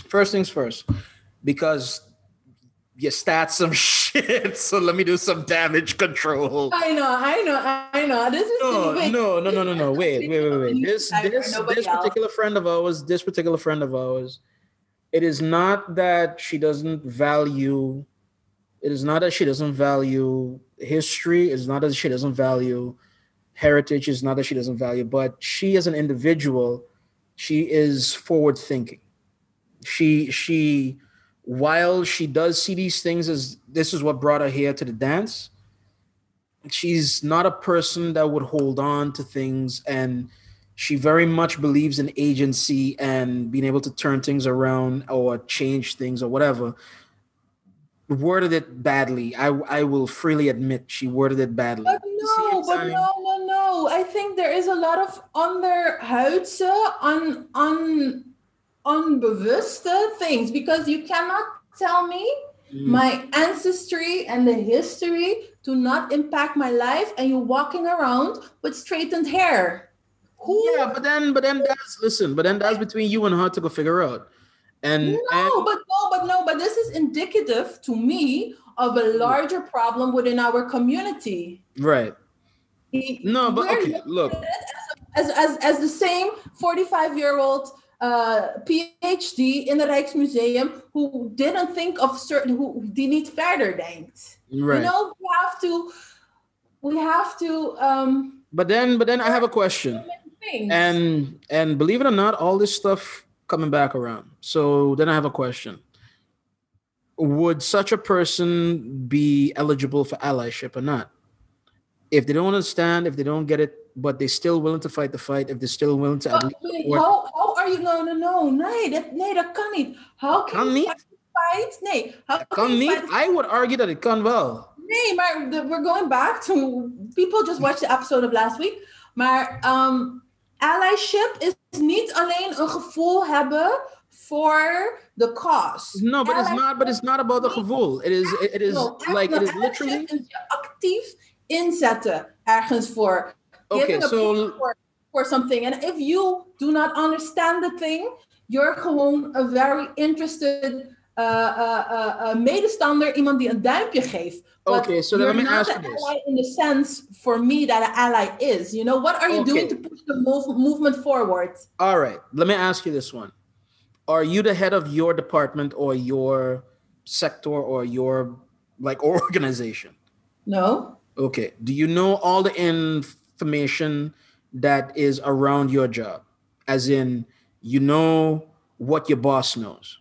First things first, because you stat some shit, so let me do some damage control. I know. This is no. Wait. This particular friend of ours, it is not that she doesn't value. It is not that she doesn't value history. It's not that she doesn't value heritage. It's not that she doesn't value, but she as an individual, she is forward thinking. She while she does see these things as this is what brought her here to the dance, she's not a person that would hold on to things, and she very much believes in agency and being able to turn things around or change things or whatever. Worded it badly. I will freely admit she worded it badly. But no. I think there is a lot of onderhuidse, unbewuste things, because you cannot tell me my ancestry and the history do not impact my life, and you're walking around with straightened hair. Yeah, but then that's between you and her to go figure out. But this is indicative to me of a larger problem within our community. Right. No, but okay, look. As the same 45-year-old PhD in the Rijksmuseum who didn't think of who die niet verder denkt. Right. You know, we have to But then I have a question. And believe it or not, all this stuff coming back around. So then I have a question. Would such a person be eligible for allyship or not? If they don't understand, if they don't get it, but they're still willing to fight the fight, if they're still willing to... How are you... No. Nee, dat kan niet. How can you fight? Nee. How kan niet? I would argue that it kan wel. Nee, maar we're going back to... People just watched the episode of last week. Maar allyship is niet alleen een gevoel hebben for the cause. No, but it's not about the gevoel. It is literally... Is je actief inzetten ergens voor. Okay, so... For something. And if you do not understand the thing, you're gewoon a very interested medestander, iemand die een duimpje geeft. Okay, so let me ask you this. Ally in the sense, for me, that an ally is. What are you doing to push the movement forward? All right, let me ask you this one. Are you the head of your department or your sector or your like organization? No. Okay. Do you know all the information that is around your job? As in, you know what your boss knows.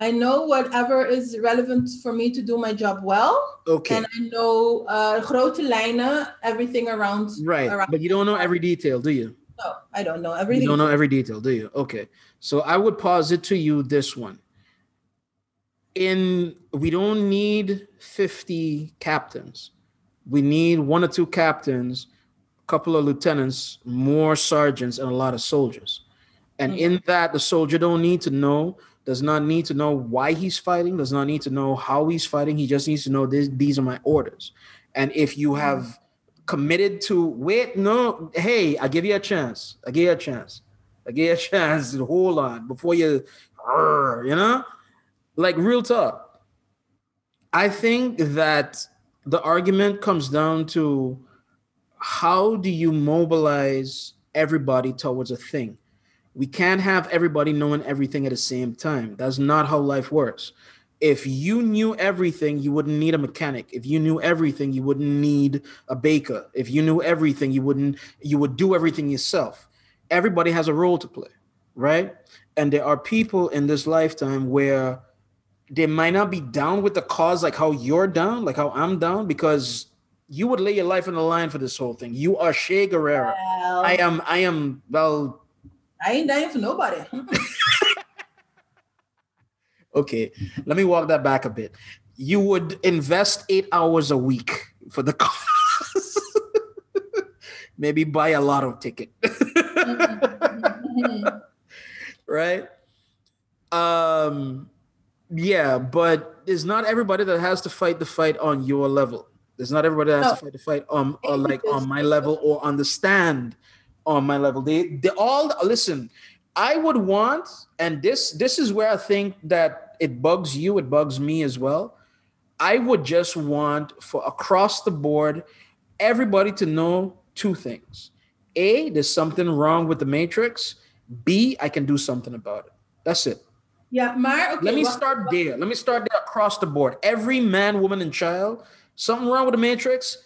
I know whatever is relevant for me to do my job well. Okay. And I know grote lijnen, everything around. Right. But you don't know every detail, do you? No, I don't know everything. You don't know every detail, do you? Okay. So I would posit to you this one. We don't need 50 captains. We need 1 or 2 captains, a couple of lieutenants, more sergeants, and a lot of soldiers. And in that, the soldier does not need to know why he's fighting, does not need to know how he's fighting. He just needs to know these are my orders. And if you have committed to hey, I give you a chance. Hold on before you know, like real talk. I think that the argument comes down to how do you mobilize everybody towards a thing? We can't have everybody knowing everything at the same time. That's not how life works. If you knew everything, you wouldn't need a mechanic. If you knew everything, you wouldn't need a baker. If you knew everything, you would do everything yourself. Everybody has a role to play, right? And there are people in this lifetime where they might not be down with the cause like how you're down, like how I'm down, because you would lay your life on the line for this whole thing. You are Che Guevara. Well, I am, well... I ain't dying for nobody. Okay, let me walk that back a bit. You would invest 8 hours a week for the cause. Maybe buy a lotto ticket. Right? Yeah, but it's not everybody that has to fight the fight on your level. There's not everybody that has to fight the fight on my level or understand on my level. They all listen. I would want, and this is where I think that it bugs you, it bugs me as well. I would just want for across the board everybody to know 2 things. A, there's something wrong with the matrix. B, I can do something about it. That's it. Yeah, okay, Let me start there across the board. Every man, woman, and child, something wrong with the matrix.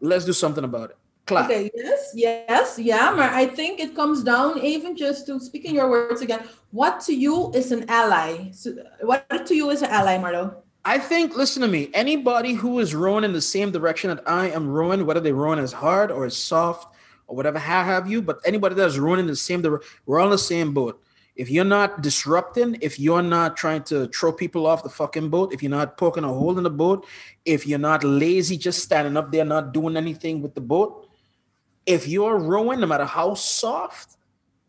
Let's do something about it. Clap. Okay, yes, yeah, maar I think it comes down even just to speaking your words again. What to you is an ally? So what to you is an ally, Marlo? I think, listen to me, anybody who is rowing in the same direction that I am rowing, whether they rowing as hard or as soft or whatever have you, but anybody that's rowing in the same direction, we're on the same boat. If you're not disrupting, if you're not trying to throw people off the fucking boat, if you're not poking a hole in the boat, if you're not lazy, just standing up there, not doing anything with the boat, if you're rowing, no matter how soft,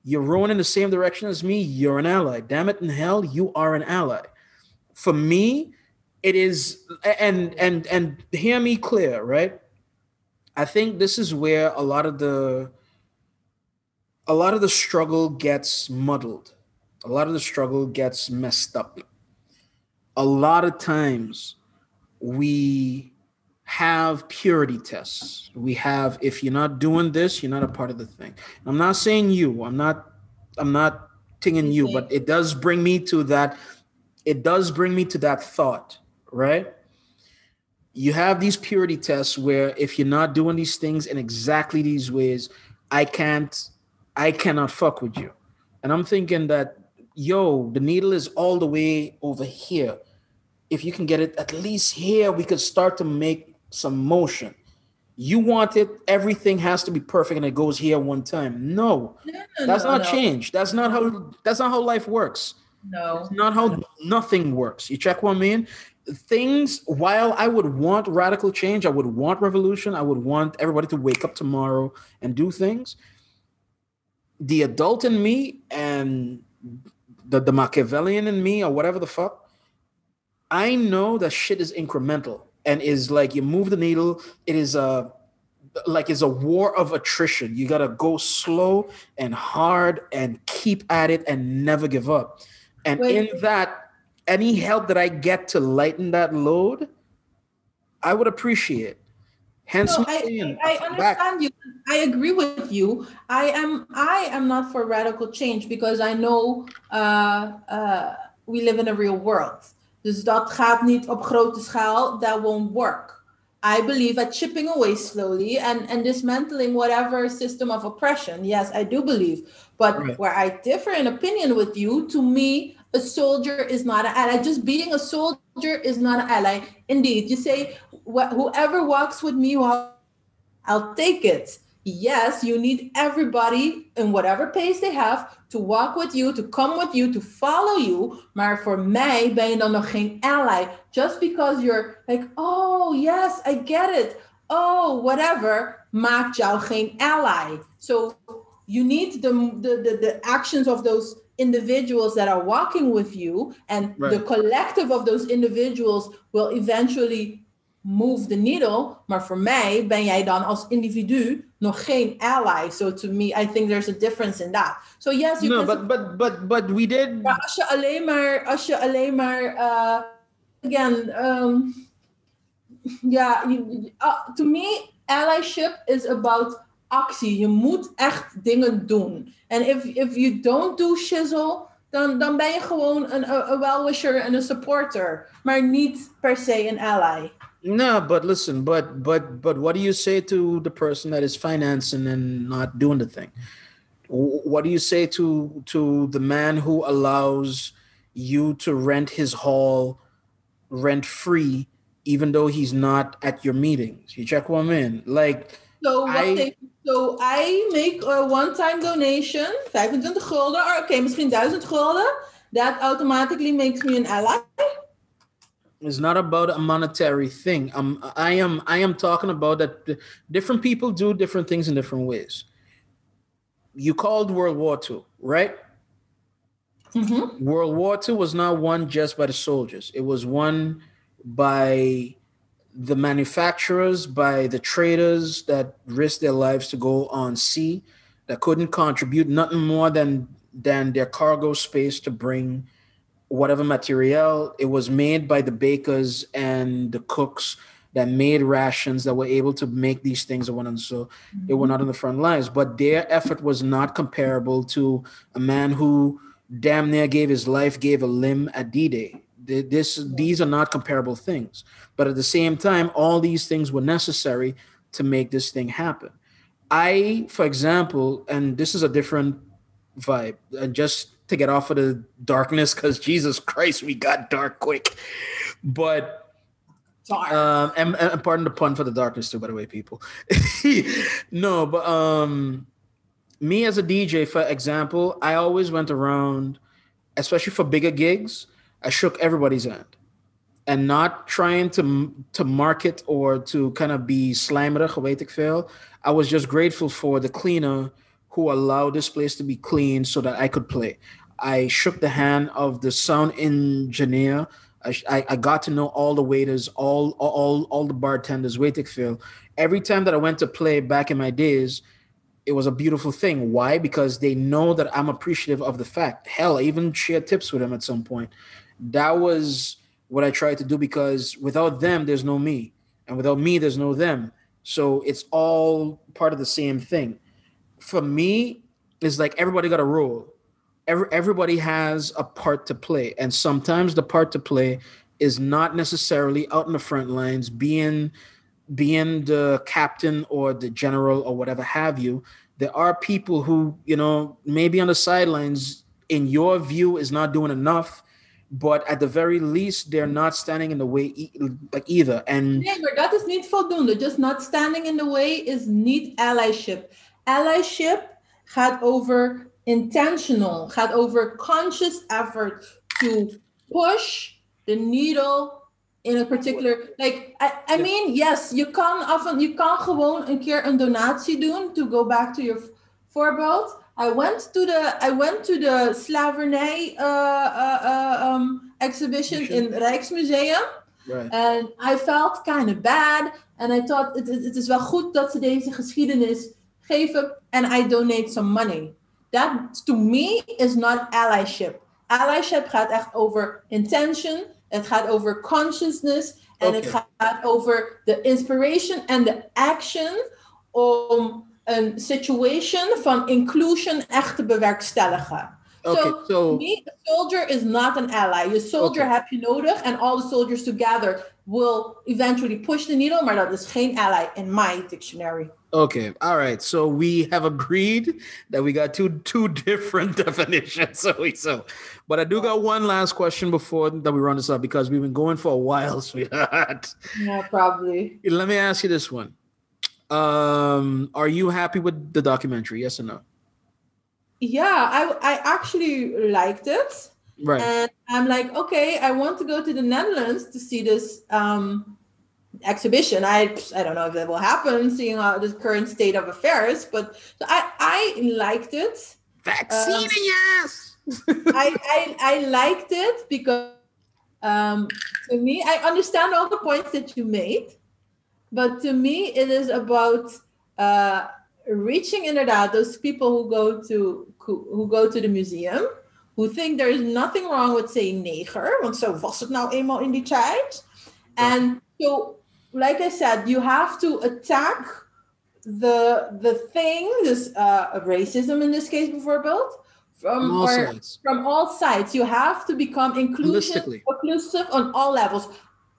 you're rowing in the same direction as me, you're an ally. Damn it in hell, you are an ally. For me, it is, and hear me clear, right? I think this is where a lot of the struggle gets muddled. A lot of the struggle gets messed up. A lot of times we have purity tests. We have, if you're not doing this, you're not a part of the thing. I'm not saying you. I'm not tinging you, but it does bring me to that. It does bring me to that thought, right? You have these purity tests where if you're not doing these things in exactly these ways, I cannot fuck with you. And I'm thinking that, the needle is all the way over here. If you can get it at least here, we could start to make some motion. You want it, everything has to be perfect and it goes here one time. No, that's not change. That's not how life works. No. It's not how nothing works. You check what I mean? Things, while I would want radical change, I would want revolution, I would want everybody to wake up tomorrow and do things. The adult in me and the Machiavellian in me or whatever the fuck, I know that shit is incremental and is like you move the needle. It is a war of attrition. You got to go slow and hard and keep at it and never give up. And in that, any help that I get to lighten that load, I would appreciate. Hence, no, I understand you. I agree with you. I am not for radical change because I know we live in a real world. Dus dat gaat niet op grote schaal. That won't work. I believe at chipping away slowly and dismantling whatever system of oppression. Yes, I do believe. But where I differ in opinion with you, to me, a soldier is not an ally. Just being a soldier is not an ally. Indeed, you say, whoever walks with me, I'll take it. Yes, you need everybody in whatever pace they have to walk with you, to come with you, to follow you. Maar voor mij ben je dan nog geen ally. Just because you're like, oh, yes, I get it. Oh, whatever, maakt jou geen ally. So you need the actions of those individuals that are walking with you, and the collective of those individuals will eventually move the needle. Maar voor mij ben jij dan als individu nog geen ally. So to me, I think there's a difference in that. So yes, you can. But we did. Maar als je alleen maar again, to me, allyship is about actie. Je moet echt dingen doen. En if you don't do shizzle, dan ben je gewoon een well-wisher en een supporter, maar niet per se een ally. No, but listen, but what do you say to the person that is financing and not doing the thing? What do you say to the man who allows you to rent his hall rent free, even though he's not at your meetings? You check what I mean? Like, so I make a one-time donation, 25 gulden, or okay, misschien 1000 gulden. That automatically makes me an ally. It's not about a monetary thing. I am talking about that different people do different things in different ways. You called World War II, right? Mm-hmm. World War II was not won just by the soldiers. It was won by the manufacturers, by the traders that risked their lives to go on sea, that couldn't contribute nothing more than their cargo space to bring whatever material. It was made by the bakers and the cooks that made rations that were able to make these things. So they were not on the front lines, but their effort was not comparable to a man who damn near gave his life, gave a limb at D-Day. These are not comparable things. But at the same time, all these things were necessary to make this thing happen. I, for example, and this is a different vibe, just to get off of the darkness, because Jesus Christ, we got dark quick. But and pardon the pun for the darkness too, by the way, people. No, but me as a DJ, for example, I always went around, especially for bigger gigs, I shook everybody's hand. And not trying to market or to kind of be slijmerig, weet ik veel. I was just grateful for the cleaner who allowed this place to be clean so that I could play. I shook the hand of the sound engineer. I got to know all the waiters, all the bartenders, weet ik veel. Every time that I went to play back in my days, it was a beautiful thing. Why? Because they know that I'm appreciative of the fact. Hell, I even shared tips with them at some point. That was what I tried to do, because without them, there's no me. And without me, there's no them. So it's all part of the same thing. For me, it's like everybody got a role. Everybody has a part to play. And sometimes the part to play is not necessarily out in the front lines, being the captain or the general or whatever have you. There are people who, maybe on the sidelines, in your view, is not doing enough. But at the very least, they're not standing in the way either. And nee, maar dat is niet voldoende. Just not standing in the way is niet allyship. Allyship gaat over intentional, gaat over conscious effort to push the needle in a particular, I mean, yes, je kan gewoon een keer een donatie doen, to go back to your voorbeeld. I went to the slavernij exhibition in Rijksmuseum. Right. And I felt kind of bad. And I thought, het is wel goed dat ze deze geschiedenis geven. And I donate some money. That, to me, is not allyship. Allyship gaat echt over intention. Het gaat over consciousness. En het gaat over de inspiration en de action om een situation van inclusion echt te bewerkstelligen. So to me, a soldier is not an ally. Je soldier heb je nodig and all the soldiers together will eventually push the needle, maar dat is geen ally in my dictionary. Okay, all right. So we have agreed that we got two different definitions. So, but I do got one last question before that we run this up because we've been going for a while, sweetheart. Yeah, probably. Let me ask you this one. Are you happy with the documentary? Yes or no? Yeah, I actually liked it. Right. And I'm like, okay, I want to go to the Netherlands to see this exhibition. I don't know if that will happen, seeing the current state of affairs, but so I liked it. Vaccine, yes. I liked it because to me, I understand all the points that you made, but to me, it is about reaching inderdaad those people who go to the museum, who think there is nothing wrong with saying neger, want zo was het nou eenmaal in die tijd. And so, like I said, you have to attack the thing, this racism in this case, bijvoorbeeld, from all sides. You have to become inclusive on all levels.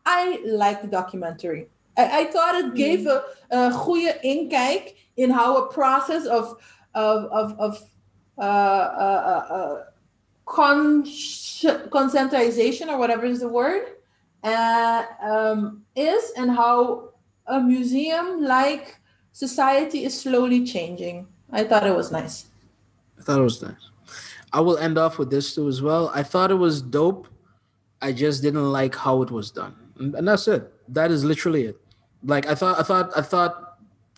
I like the documentary. I thought it gave a goede inkijk in how a process of conscientization, or whatever is the word, is, and how a museum-like society is slowly changing. I thought it was nice. I will end off with this too as well. I thought it was dope. I just didn't like how it was done, and that's it. That is literally it. Like I thought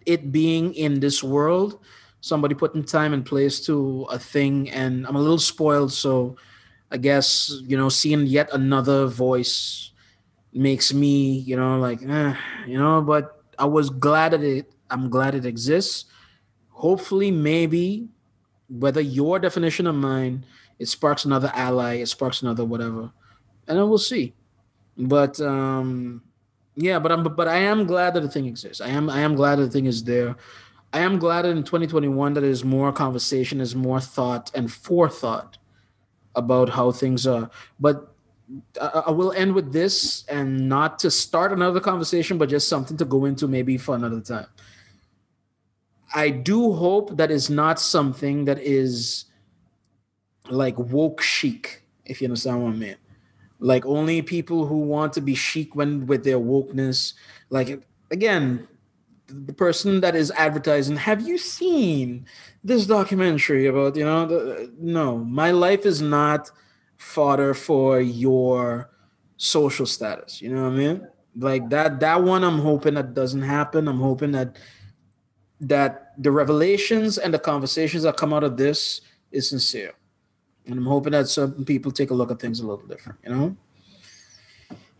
it being in this world, somebody putting time and place to a thing, and I'm a little spoiled, so I guess, seeing yet another voice makes me, but I was glad I'm glad it exists. Hopefully, maybe, whether your definition or mine, it sparks another ally, it sparks another whatever, and then we'll see. But but I am glad that the thing exists. I am glad that the thing is there. I am glad that in 2021 that there's more conversation, there's more thought and forethought about how things are. But I will end with this, and not to start another conversation, but just something to go into maybe for another time. I do hope that is not something that is like woke chic, if you understand what I mean. Like only people who want to be chic with their wokeness. Like, again, the person that is advertising, have you seen this documentary about, no, my life is not fodder for your social status. You know what I mean? Like that one, I'm hoping that doesn't happen. I'm hoping that the revelations and the conversations that come out of this is sincere. And I'm hoping that some people take a look at things a little different,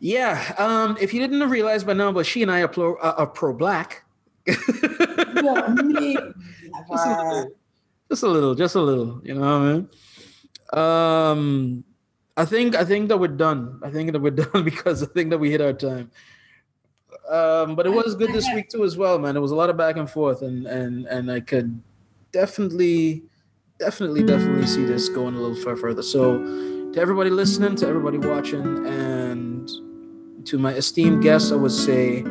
Yeah. If you didn't realize by now, but she and I are pro-black. Yeah, me. Just a little, you know what I mean? I think that we're done. I think that we're done because I think that we hit our time. But it was good this week too as well, man. It was a lot of back and forth, and I could definitely see this going a little further. So to everybody listening, to everybody watching, and to my esteemed guest, I would say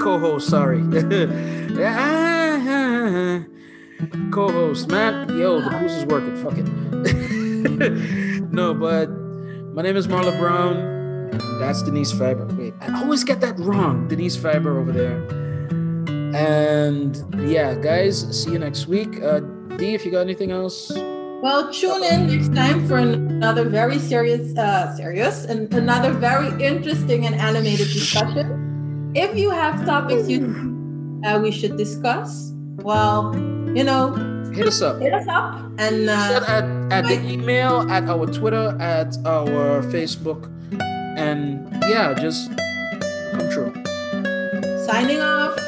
co-host, sorry. Co-host, Matt. Yo, the booze is working. Fuck it. No, but my name is Marla Brown. That's Denise Faber. Wait, I always get that wrong. Denise Faber over there. And yeah, guys, see you next week. D, if you got anything else? Well, tune in next time for another very serious and another very interesting and animated discussion. If you have topics we should discuss, well, hit us up. And at the email, at our Twitter, at our Facebook, and yeah, just come true. Signing off.